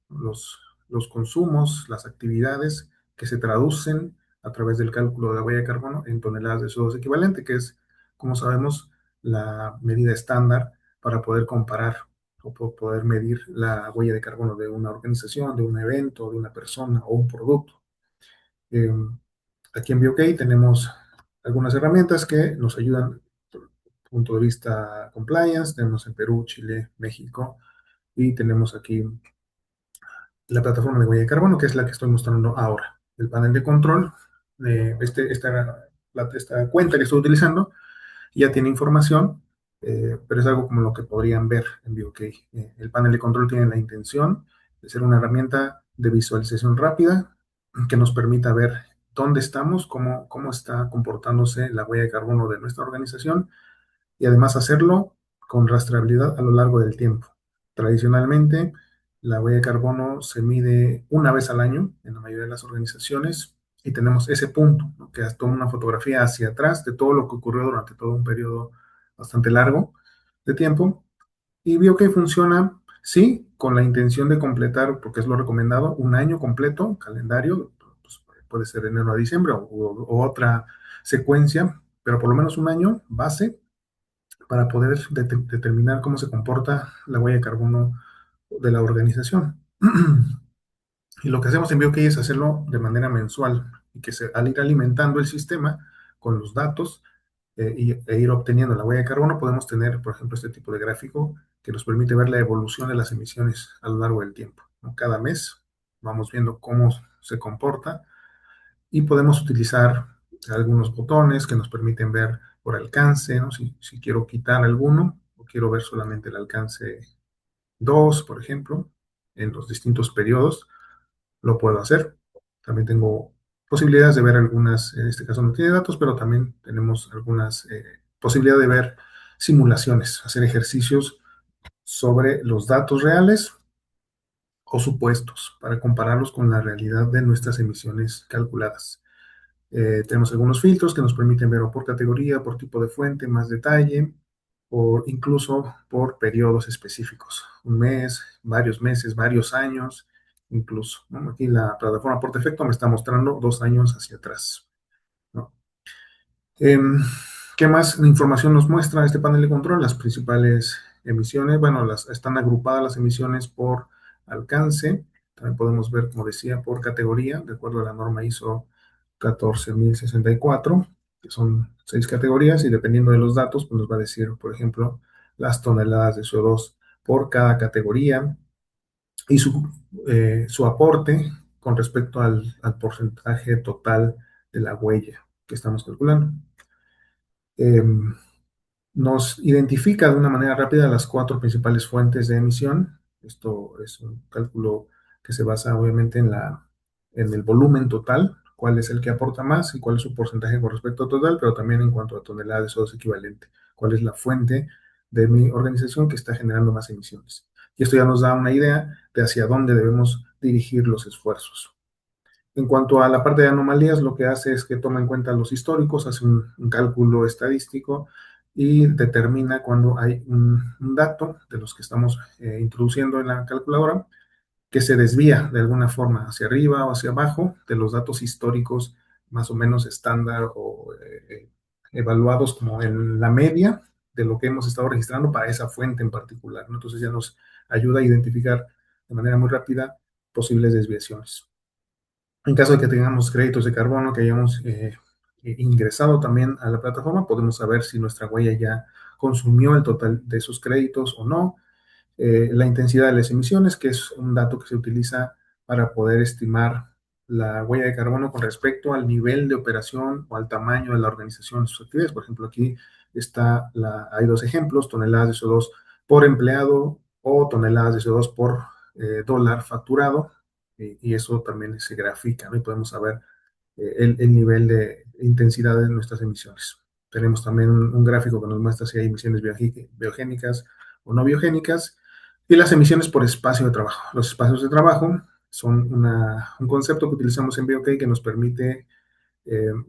los, los consumos, las actividades que se traducen a través del cálculo de la huella de carbono en toneladas de CO2 equivalente, que es, como sabemos, la medida estándar para poder comparar o poder medir la huella de carbono de una organización, de un evento, de una persona o un producto. Eh, Aquí en BioK tenemos algunas herramientas que nos ayudan desde el punto de vista compliance. Tenemos en Perú, Chile, México, y tenemos aquí la plataforma de huella de carbono, que es la que estoy mostrando ahora. El panel de control, esta cuenta que estoy utilizando, ya tiene información, pero es algo como lo que podrían ver en BioK. El panel de control tiene la intención de ser una herramienta de visualización rápida que nos permita ver dónde estamos, cómo está comportándose la huella de carbono de nuestra organización y además hacerlo con rastreabilidad a lo largo del tiempo. Tradicionalmente, la huella de carbono se mide una vez al año en la mayoría de las organizaciones y tenemos ese punto, ¿no?, que toma una fotografía hacia atrás de todo lo que ocurrió durante todo un periodo bastante largo de tiempo y vio que funciona, sí, con la intención de completar, porque es lo recomendado, un año completo, calendario, pues puede ser de enero a diciembre o otra secuencia, pero por lo menos un año base para poder determinar cómo se comporta la huella de carbono de la organización. Y lo que hacemos en BioK es hacerlo de manera mensual y que al ir alimentando el sistema con los datos e ir obteniendo la huella de carbono, podemos tener, por ejemplo, este tipo de gráfico que nos permite ver la evolución de las emisiones a lo largo del tiempo, ¿no? Cada mes vamos viendo cómo se comporta y podemos utilizar algunos botones que nos permiten ver por alcance, ¿no? Si quiero quitar alguno o quiero ver solamente el alcance 2, por ejemplo, en los distintos periodos, lo puedo hacer. También tengo posibilidades de ver algunas, en este caso no tiene datos, pero también tenemos algunas posibilidades de ver simulaciones, hacer ejercicios sobre los datos reales o supuestos para compararlos con la realidad de nuestras emisiones calculadas. Tenemos algunos filtros que nos permiten ver o por categoría, por tipo de fuente, más detalle, o incluso por periodos específicos, un mes, varios meses, varios años, incluso, ¿no? Aquí la plataforma por defecto me está mostrando 2 años hacia atrás, ¿no? ¿Qué más información nos muestra este panel de control? Las principales emisiones, bueno, están agrupadas las emisiones por alcance. También podemos ver, como decía, por categoría, de acuerdo a la norma ISO 14064, que son 6 categorías, y dependiendo de los datos, pues nos va a decir, por ejemplo, las toneladas de CO2 por cada categoría y su aporte con respecto al porcentaje total de la huella que estamos calculando. Eh, Nos identifica de una manera rápida las 4 principales fuentes de emisión. Esto es un cálculo que se basa obviamente en el volumen total, cuál es el que aporta más y cuál es su porcentaje con respecto al total, pero también en cuanto a toneladas de CO2 equivalente, cuál es la fuente de mi organización que está generando más emisiones. Y esto ya nos da una idea de hacia dónde debemos dirigir los esfuerzos. En cuanto a la parte de anomalías, lo que hace es que toma en cuenta los históricos, hace un cálculo estadístico y determina cuando hay un dato de los que estamos introduciendo en la calculadora que se desvía de alguna forma hacia arriba o hacia abajo de los datos históricos más o menos estándar o evaluados como en la media de lo que hemos estado registrando para esa fuente en particular, ¿no? Entonces ya nos ayuda a identificar de manera muy rápida posibles desviaciones. En caso de que tengamos créditos de carbono que hayamos ingresado también a la plataforma, podemos saber si nuestra huella ya consumió el total de esos créditos o no. La intensidad de las emisiones, que es un dato que se utiliza para poder estimar la huella de carbono con respecto al nivel de operación o al tamaño de la organización de sus actividades. Por ejemplo, aquí hay 2 ejemplos, toneladas de CO2 por empleado o toneladas de CO2 por dólar facturado. y eso también se grafica, ¿no? Y podemos saber el nivel de intensidad de nuestras emisiones. Tenemos también un gráfico que nos muestra si hay emisiones biogénicas o no biogénicas, y las emisiones por espacio de trabajo. Los espacios de trabajo son un concepto que utilizamos en BioK que nos permite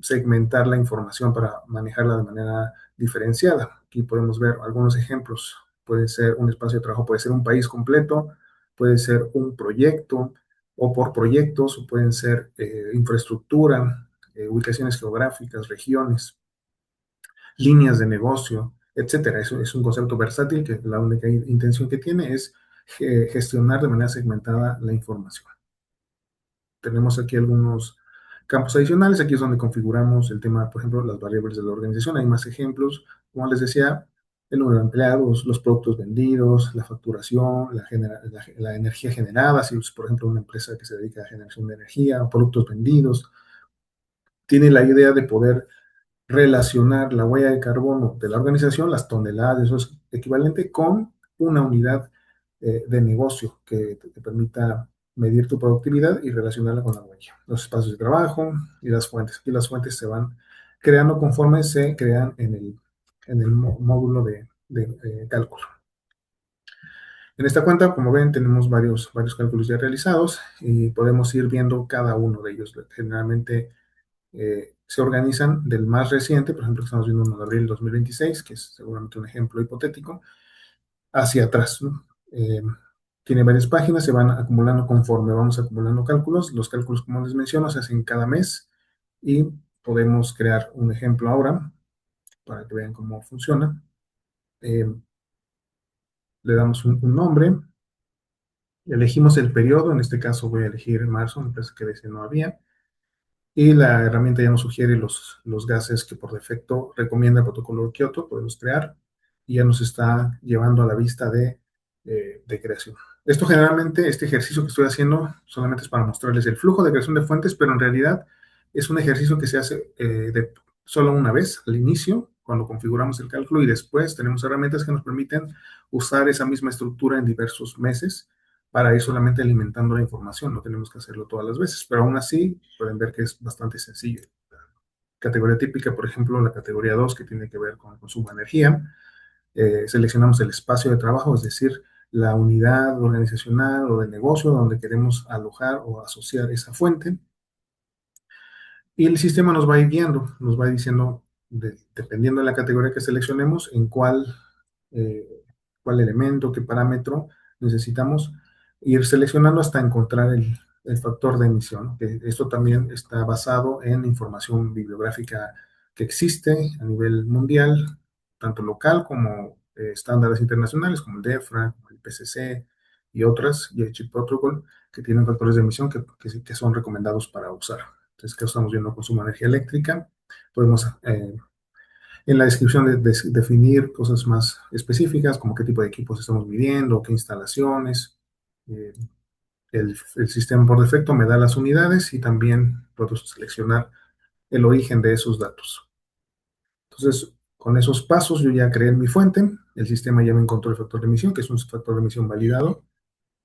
segmentar la información para manejarla de manera diferenciada. Aquí podemos ver algunos ejemplos. Puede ser un espacio de trabajo, puede ser un país completo, puede ser un proyecto o por proyectos, o pueden ser infraestructura, ubicaciones geográficas, regiones, líneas de negocio, etcétera. Eso es un concepto versátil que la única intención que tiene es gestionar de manera segmentada la información. Tenemos aquí algunos campos adicionales. Aquí es donde configuramos el tema, por ejemplo, las variables de la organización. Hay más ejemplos. Como les decía, el número de empleados, los productos vendidos, la facturación, la energía generada, si es, por ejemplo, una empresa que se dedica a generación de energía, productos vendidos. Tiene la idea de poder relacionar la huella de carbono de la organización, las toneladas, eso es equivalente, con una unidad de negocio que te permita medir tu productividad y relacionarla con la huella. Los espacios de trabajo y las fuentes. Aquí las fuentes se van creando conforme se crean en el módulo de cálculo. En esta cuenta, como ven, tenemos varios cálculos ya realizados y podemos ir viendo cada uno de ellos. Generalmente se organizan del más reciente, por ejemplo, estamos viendo uno de abril 2026, que es seguramente un ejemplo hipotético, hacia atrás, ¿no? Tiene varias páginas, se van acumulando conforme vamos acumulando cálculos. Los cálculos, como les menciono, se hacen cada mes y podemos crear un ejemplo ahora para que vean cómo funciona. Le damos un nombre, elegimos el periodo, en este caso voy a elegir marzo, me parece que de ese no había. Y la herramienta ya nos sugiere los gases que por defecto recomienda el protocolo de Kioto, podemos crear, y ya nos está llevando a la vista de creación. Esto generalmente, este ejercicio que estoy haciendo, solamente es para mostrarles el flujo de creación de fuentes, pero en realidad es un ejercicio que se hace solo una vez al inicio, cuando configuramos el cálculo, y después tenemos herramientas que nos permiten usar esa misma estructura en diversos meses para ir solamente alimentando la información. No tenemos que hacerlo todas las veces, pero aún así pueden ver que es bastante sencillo. Categoría típica, por ejemplo, la categoría 2, que tiene que ver con el consumo de energía. Seleccionamos el espacio de trabajo, es decir, la unidad organizacional o de negocio donde queremos alojar o asociar esa fuente. Y el sistema nos va a ir guiando, nos va diciendo, dependiendo de la categoría que seleccionemos, en eh, cuál elemento, qué parámetro necesitamos ir seleccionando hasta encontrar el factor de emisión. Esto también está basado en información bibliográfica que existe a nivel mundial, tanto local como estándares internacionales, como el DEFRA, como el IPCC y otras, y el Chip Protocol, que tienen factores de emisión que son recomendados para usar. Entonces, ¿qué estamos viendo? Consumo de energía eléctrica. Podemos en la descripción definir cosas más específicas, como qué tipo de equipos estamos midiendo, qué instalaciones. Eh, el sistema por defecto me da las unidades y también puedo seleccionar el origen de esos datos. Entonces, con esos pasos yo ya creé mi fuente, el sistema ya me encontró el factor de emisión, que es un factor de emisión validado,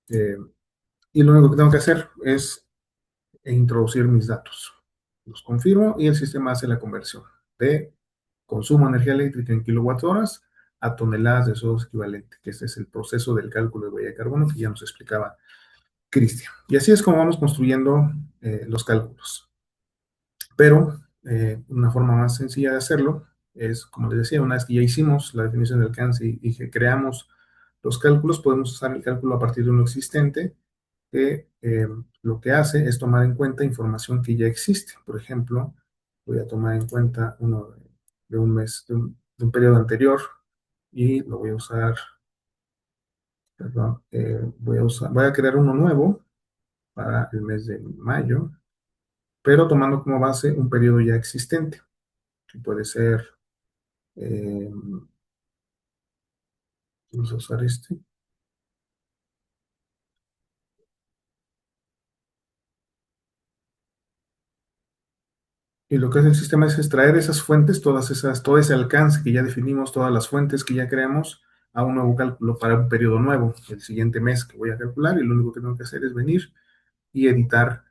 y lo único que tengo que hacer es introducir mis datos. Los confirmo y el sistema hace la conversión de consumo de energía eléctrica en kilowatt horas a toneladas de sodio equivalente, que este es el proceso del cálculo de huella de carbono que ya nos explicaba Cristian. Y así es como vamos construyendo los cálculos. Pero una forma más sencilla de hacerlo es, como les decía, una vez que ya hicimos la definición de alcance y que creamos los cálculos, podemos usar el cálculo a partir de uno existente que lo que hace es tomar en cuenta información que ya existe. Por ejemplo, voy a tomar en cuenta uno de un mes, de un periodo anterior, y lo voy a usar, perdón, voy a crear uno nuevo para el mes de mayo, pero tomando como base un periodo ya existente, que puede ser, eh, vamos a usar este. Y lo que hace el sistema es extraer esas fuentes, todo ese alcance que ya definimos, todas las fuentes que ya creamos, a un nuevo cálculo para un periodo nuevo, el siguiente mes que voy a calcular, y lo único que tengo que hacer es venir y editar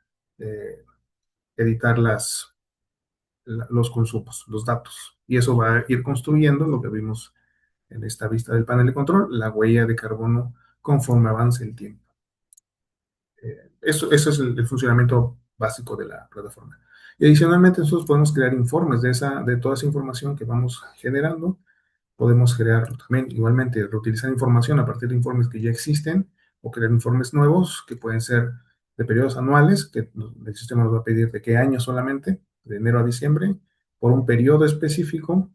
los consumos, los datos. Y eso va a ir construyendo lo que vimos en esta vista del panel de control, la huella de carbono conforme avance el tiempo. Eso es el funcionamiento básico de la plataforma. Y adicionalmente nosotros podemos crear informes de toda esa información que vamos generando. Podemos crear también igualmente, reutilizar información a partir de informes que ya existen o crear informes nuevos que pueden ser de periodos anuales, que el sistema nos va a pedir de qué año solamente, de enero a diciembre, por un periodo específico,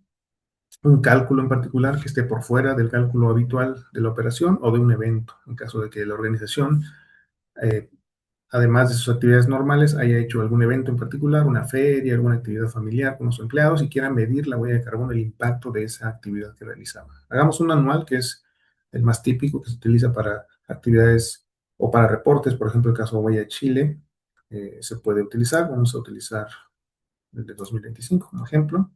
un cálculo en particular que esté por fuera del cálculo habitual de la operación o de un evento, en caso de que la organización eh, además de sus actividades normales, haya hecho algún evento en particular, una feria, alguna actividad familiar con los empleados y quiera medir la huella de carbono, el impacto de esa actividad que realizaba. Hagamos un anual, que es el más típico que se utiliza para actividades o para reportes, por ejemplo, el caso de Huella de Chile, se puede utilizar. Vamos a utilizar el de 2025 como ejemplo.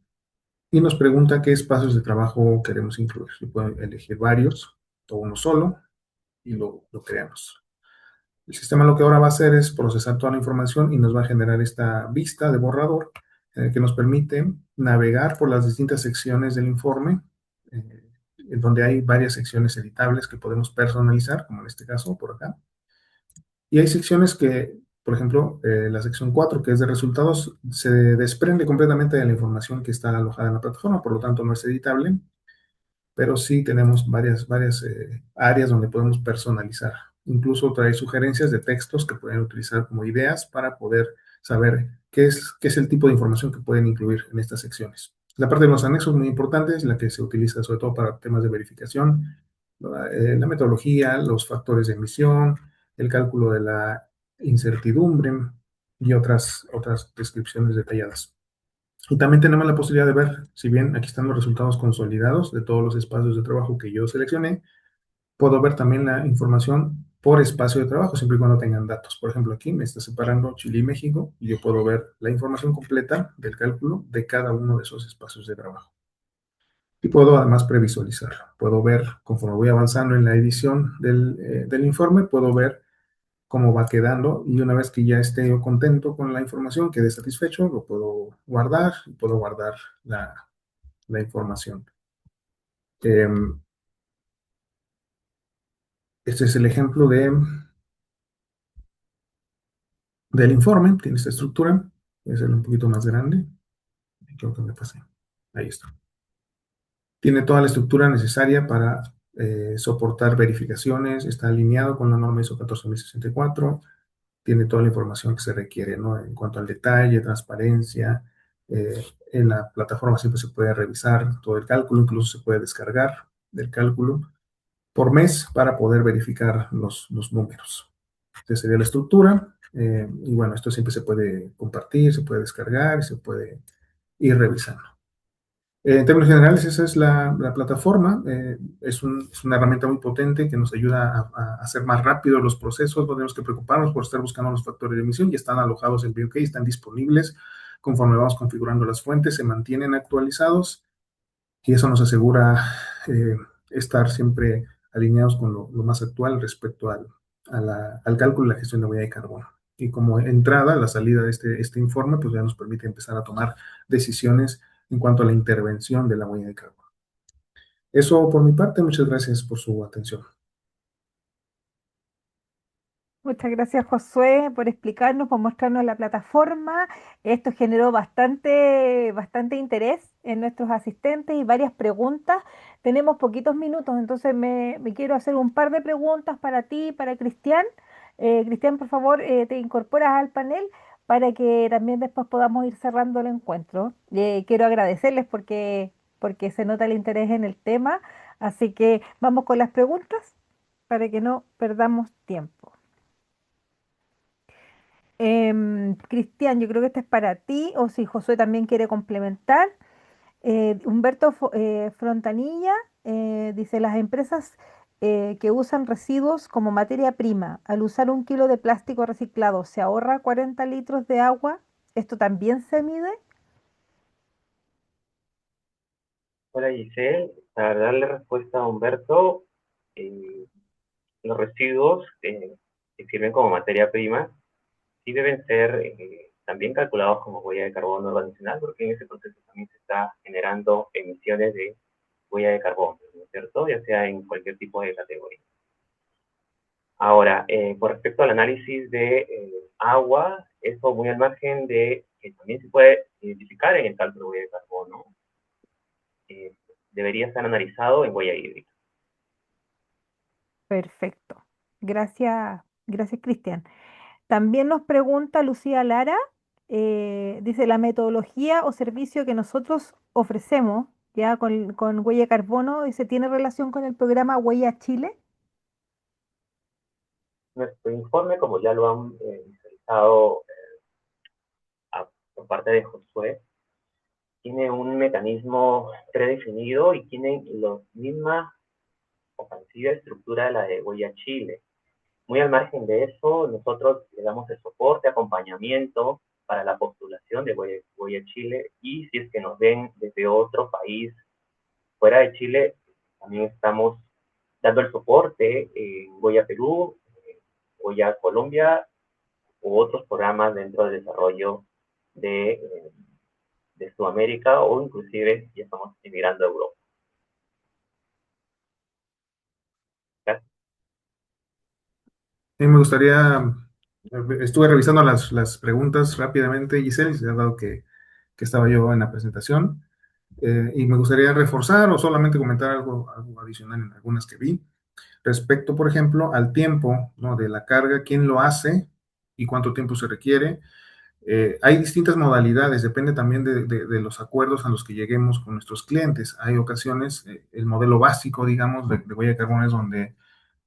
Y nos pregunta qué espacios de trabajo queremos incluir. Se pueden elegir varios o uno solo y lo creamos. El sistema lo que ahora va a hacer es procesar toda la información y nos va a generar esta vista de borrador que nos permite navegar por las distintas secciones del informe, en donde hay varias secciones editables que podemos personalizar, como en este caso, por acá. Y hay secciones que, por ejemplo, la sección 4, que es de resultados, se desprende completamente de la información que está alojada en la plataforma, por lo tanto no es editable, pero sí tenemos varias áreas donde podemos personalizar. Incluso trae sugerencias de textos que pueden utilizar como ideas para poder saber qué es el tipo de información que pueden incluir en estas secciones. La parte de los anexos muy importante es la que se utiliza sobre todo para temas de verificación, la metodología, los factores de emisión, el cálculo de la incertidumbre y otras descripciones detalladas. Y también tenemos la posibilidad de ver, si bien aquí están los resultados consolidados de todos los espacios de trabajo que yo seleccioné, puedo ver también la información por espacio de trabajo, siempre y cuando tengan datos. Por ejemplo, aquí me está separando Chile y México, y yo puedo ver la información completa del cálculo de cada uno de esos espacios de trabajo. Y puedo además previsualizar. Puedo ver, conforme voy avanzando en la edición del informe, puedo ver cómo va quedando, y una vez que ya esté yo contento con la información, quede satisfecho, lo puedo guardar y puedo guardar la información. Este es el ejemplo del informe, tiene esta estructura. Voy a hacerlo un poquito más grande. Creo que me pasé. Ahí está. Tiene toda la estructura necesaria para soportar verificaciones, está alineado con la norma ISO 14064, tiene toda la información que se requiere, ¿no? En cuanto al detalle, transparencia. En la plataforma siempre se puede revisar todo el cálculo, incluso se puede descargar del cálculo por mes para poder verificar los números. Esta sería la estructura. Y bueno, esto siempre se puede compartir, se puede descargar y se puede ir revisando. En términos generales, esa es la plataforma. Es una herramienta muy potente que nos ayuda a hacer más rápido los procesos. No tenemos que preocuparnos por estar buscando los factores de emisión. Ya están alojados en BioK, están disponibles. Conforme vamos configurando las fuentes, se mantienen actualizados y eso nos asegura estar siempre alineados con lo más actual respecto al cálculo y la gestión de huella de carbono. Y como entrada, la salida de este informe, pues ya nos permite empezar a tomar decisiones en cuanto a la intervención de la huella de carbono. Eso por mi parte, muchas gracias por su atención. Muchas gracias, Josué, por explicarnos, por mostrarnos la plataforma. Esto generó bastante interés en nuestros asistentes y varias preguntas. Tenemos poquitos minutos, entonces me quiero hacer un par de preguntas para ti, para Cristian. Cristian, por favor, te incorporas al panel para que también después podamos ir cerrando el encuentro. Quiero agradecerles porque se nota el interés en el tema, así que vamos con las preguntas para que no perdamos tiempo. Cristian, yo creo que este es para ti, o si Josué también quiere complementar. Humberto Frontanilla dice, las empresas que usan residuos como materia prima, al usar 1 kilo de plástico reciclado, ¿se ahorra 40 litros de agua? ¿Esto también se mide? Hola Giselle, para darle respuesta a Humberto, los residuos que sirven como materia prima sí deben ser también calculados como huella de carbono organizacional, porque en ese proceso también se está generando emisiones de huella de carbono, ¿no es cierto? Ya sea en cualquier tipo de categoría. Ahora, con respecto al análisis de agua, eso muy al margen de que también se puede identificar en el cálculo de huella de carbono, eh, debería ser analizado en huella hídrica. Perfecto. Gracias, gracias, Cristian. También nos pregunta Lucía Lara, dice, la metodología o servicio que nosotros ofrecemos ya con Huella de Carbono, dice, ¿tiene relación con el programa Huella Chile? Nuestro informe, como ya lo han visualizado por parte de Josué, tiene un mecanismo predefinido y tiene la misma o parecida estructura de la de Huella Chile. Muy al margen de eso, nosotros le damos el soporte, acompañamiento para la postulación de Huella Chile, y si es que nos ven desde otro país fuera de Chile, también estamos dando el soporte en Huella Perú, Huella Colombia u otros programas dentro del desarrollo de Sudamérica, o inclusive ya estamos emigrando a Europa. Gracias. Me gustaría, estuve revisando las preguntas rápidamente, Giselle, y se ha dado que estaba yo en la presentación, y me gustaría reforzar o solamente comentar algo adicional en algunas que vi. Respecto, por ejemplo, al tiempo, ¿no?, de la carga, quién lo hace y cuánto tiempo se requiere. Hay distintas modalidades, depende también de los acuerdos a los que lleguemos con nuestros clientes. Hay ocasiones, el modelo básico, digamos, de huella de carbono es donde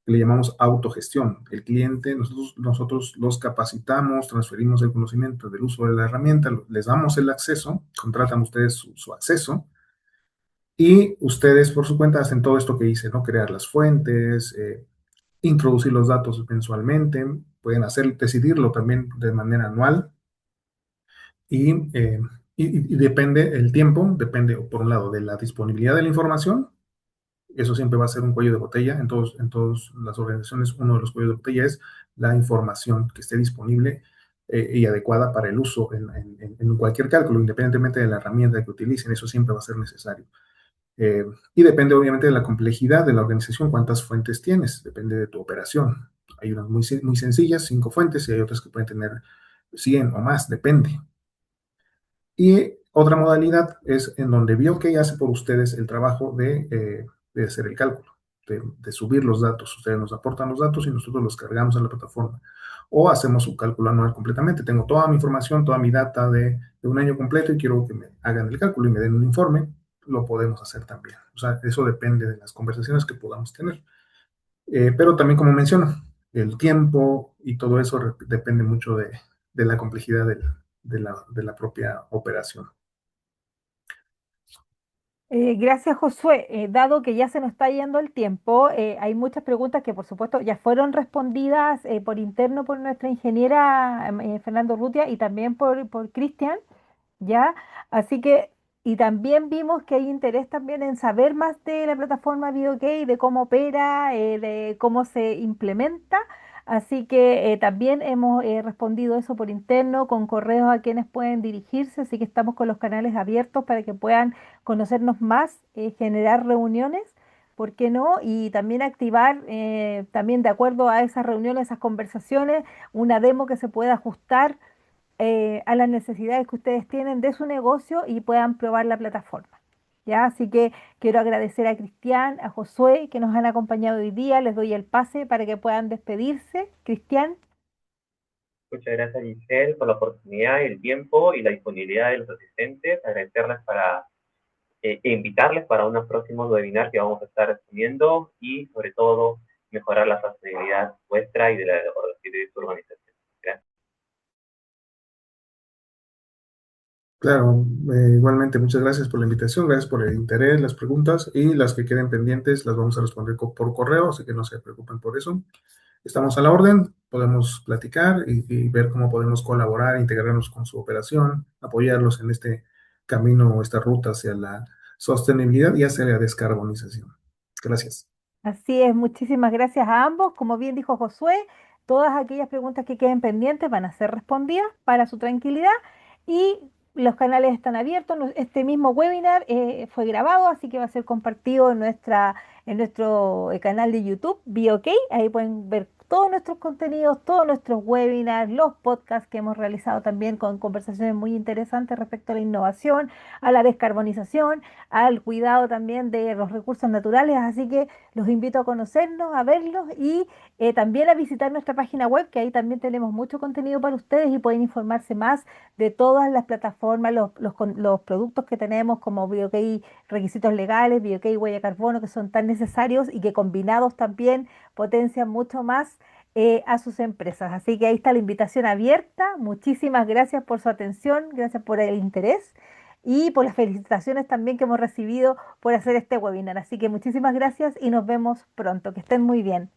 le llamamos autogestión. El cliente, nosotros los capacitamos, transferimos el conocimiento del uso de la herramienta, les damos el acceso, contratan ustedes su acceso, y ustedes por su cuenta hacen todo esto que hice, ¿no? Crear las fuentes, introducir los datos mensualmente, pueden decidirlo también de manera anual, y, y depende el tiempo, depende por un lado de la disponibilidad de la información. Eso siempre va a ser un cuello de botella. En todas las organizaciones, uno de los cuellos de botella es la información que esté disponible y adecuada para el uso en cualquier cálculo, independientemente de la herramienta que utilicen. Eso siempre va a ser necesario. Y depende obviamente de la complejidad de la organización, cuántas fuentes tienes, depende de tu operación. Hay unas muy sencillas, 5 fuentes, y hay otras que pueden tener 100 o más, depende. Y otra modalidad es en donde BioK hace por ustedes el trabajo de hacer el cálculo, de subir los datos. Ustedes nos aportan los datos y nosotros los cargamos en la plataforma. O hacemos un cálculo anual completamente. Tengo toda mi información, toda mi data de un año completo y quiero que me hagan el cálculo y me den un informe. Lo podemos hacer también. O sea, eso depende de las conversaciones que podamos tener. Pero también, como menciono, el tiempo y todo eso depende mucho de la complejidad de la propia operación. Gracias, Josué. Dado que ya se nos está yendo el tiempo, hay muchas preguntas que por supuesto ya fueron respondidas por interno por nuestra ingeniera Fernando Rutia y también por Cristian. ¿Ya? Así que, y también vimos que hay interés también en saber más de la plataforma BioK, de cómo opera, de cómo se implementa. Así que también hemos respondido eso por interno, con correos a quienes pueden dirigirse, así que estamos con los canales abiertos para que puedan conocernos más, generar reuniones, ¿por qué no? Y también activar, también de acuerdo a esas reuniones, esas conversaciones, una demo que se pueda ajustar a las necesidades que ustedes tienen de su negocio y puedan probar la plataforma. ¿Ya? Así que quiero agradecer a Cristian, a Josué, que nos han acompañado hoy día. Les doy el pase para que puedan despedirse. Cristian. Muchas gracias, Giselle, por la oportunidad, el tiempo y la disponibilidad de los asistentes. Agradecerles e invitarles para unos próximos webinars que vamos a estar teniendo, y sobre todo mejorar la sostenibilidad vuestra y de su organización. Gracias. Claro, igualmente, muchas gracias por la invitación, gracias por el interés, las preguntas, y las que queden pendientes las vamos a responder por correo, así que no se preocupen por eso. Estamos a la orden, podemos platicar y ver cómo podemos colaborar, integrarnos con su operación, apoyarlos en este camino o esta ruta hacia la sostenibilidad y hacia la descarbonización. Gracias. Así es, muchísimas gracias a ambos. Como bien dijo Josué, Todas aquellas preguntas que queden pendientes van a ser respondidas para su tranquilidad y los canales están abiertos. Este mismo webinar fue grabado, así que va a ser compartido en nuestro canal de YouTube, BOK. Ahí pueden ver todos nuestros contenidos, todos nuestros webinars, los podcasts que hemos realizado también con conversaciones muy interesantes respecto a la innovación, a la descarbonización, al cuidado también de los recursos naturales. Así que los invito a conocernos, a verlos y también a visitar nuestra página web, que ahí también tenemos mucho contenido para ustedes y pueden informarse más de todas las plataformas, los productos que tenemos como BioK requisitos legales, BioK huella de carbono, que son tan necesarios y que combinados también potencian mucho más a sus empresas. Así que ahí está la invitación abierta. Muchísimas gracias por su atención, gracias por el interés y por las felicitaciones también que hemos recibido por hacer este webinar. Así que muchísimas gracias y nos vemos pronto. Que estén muy bien.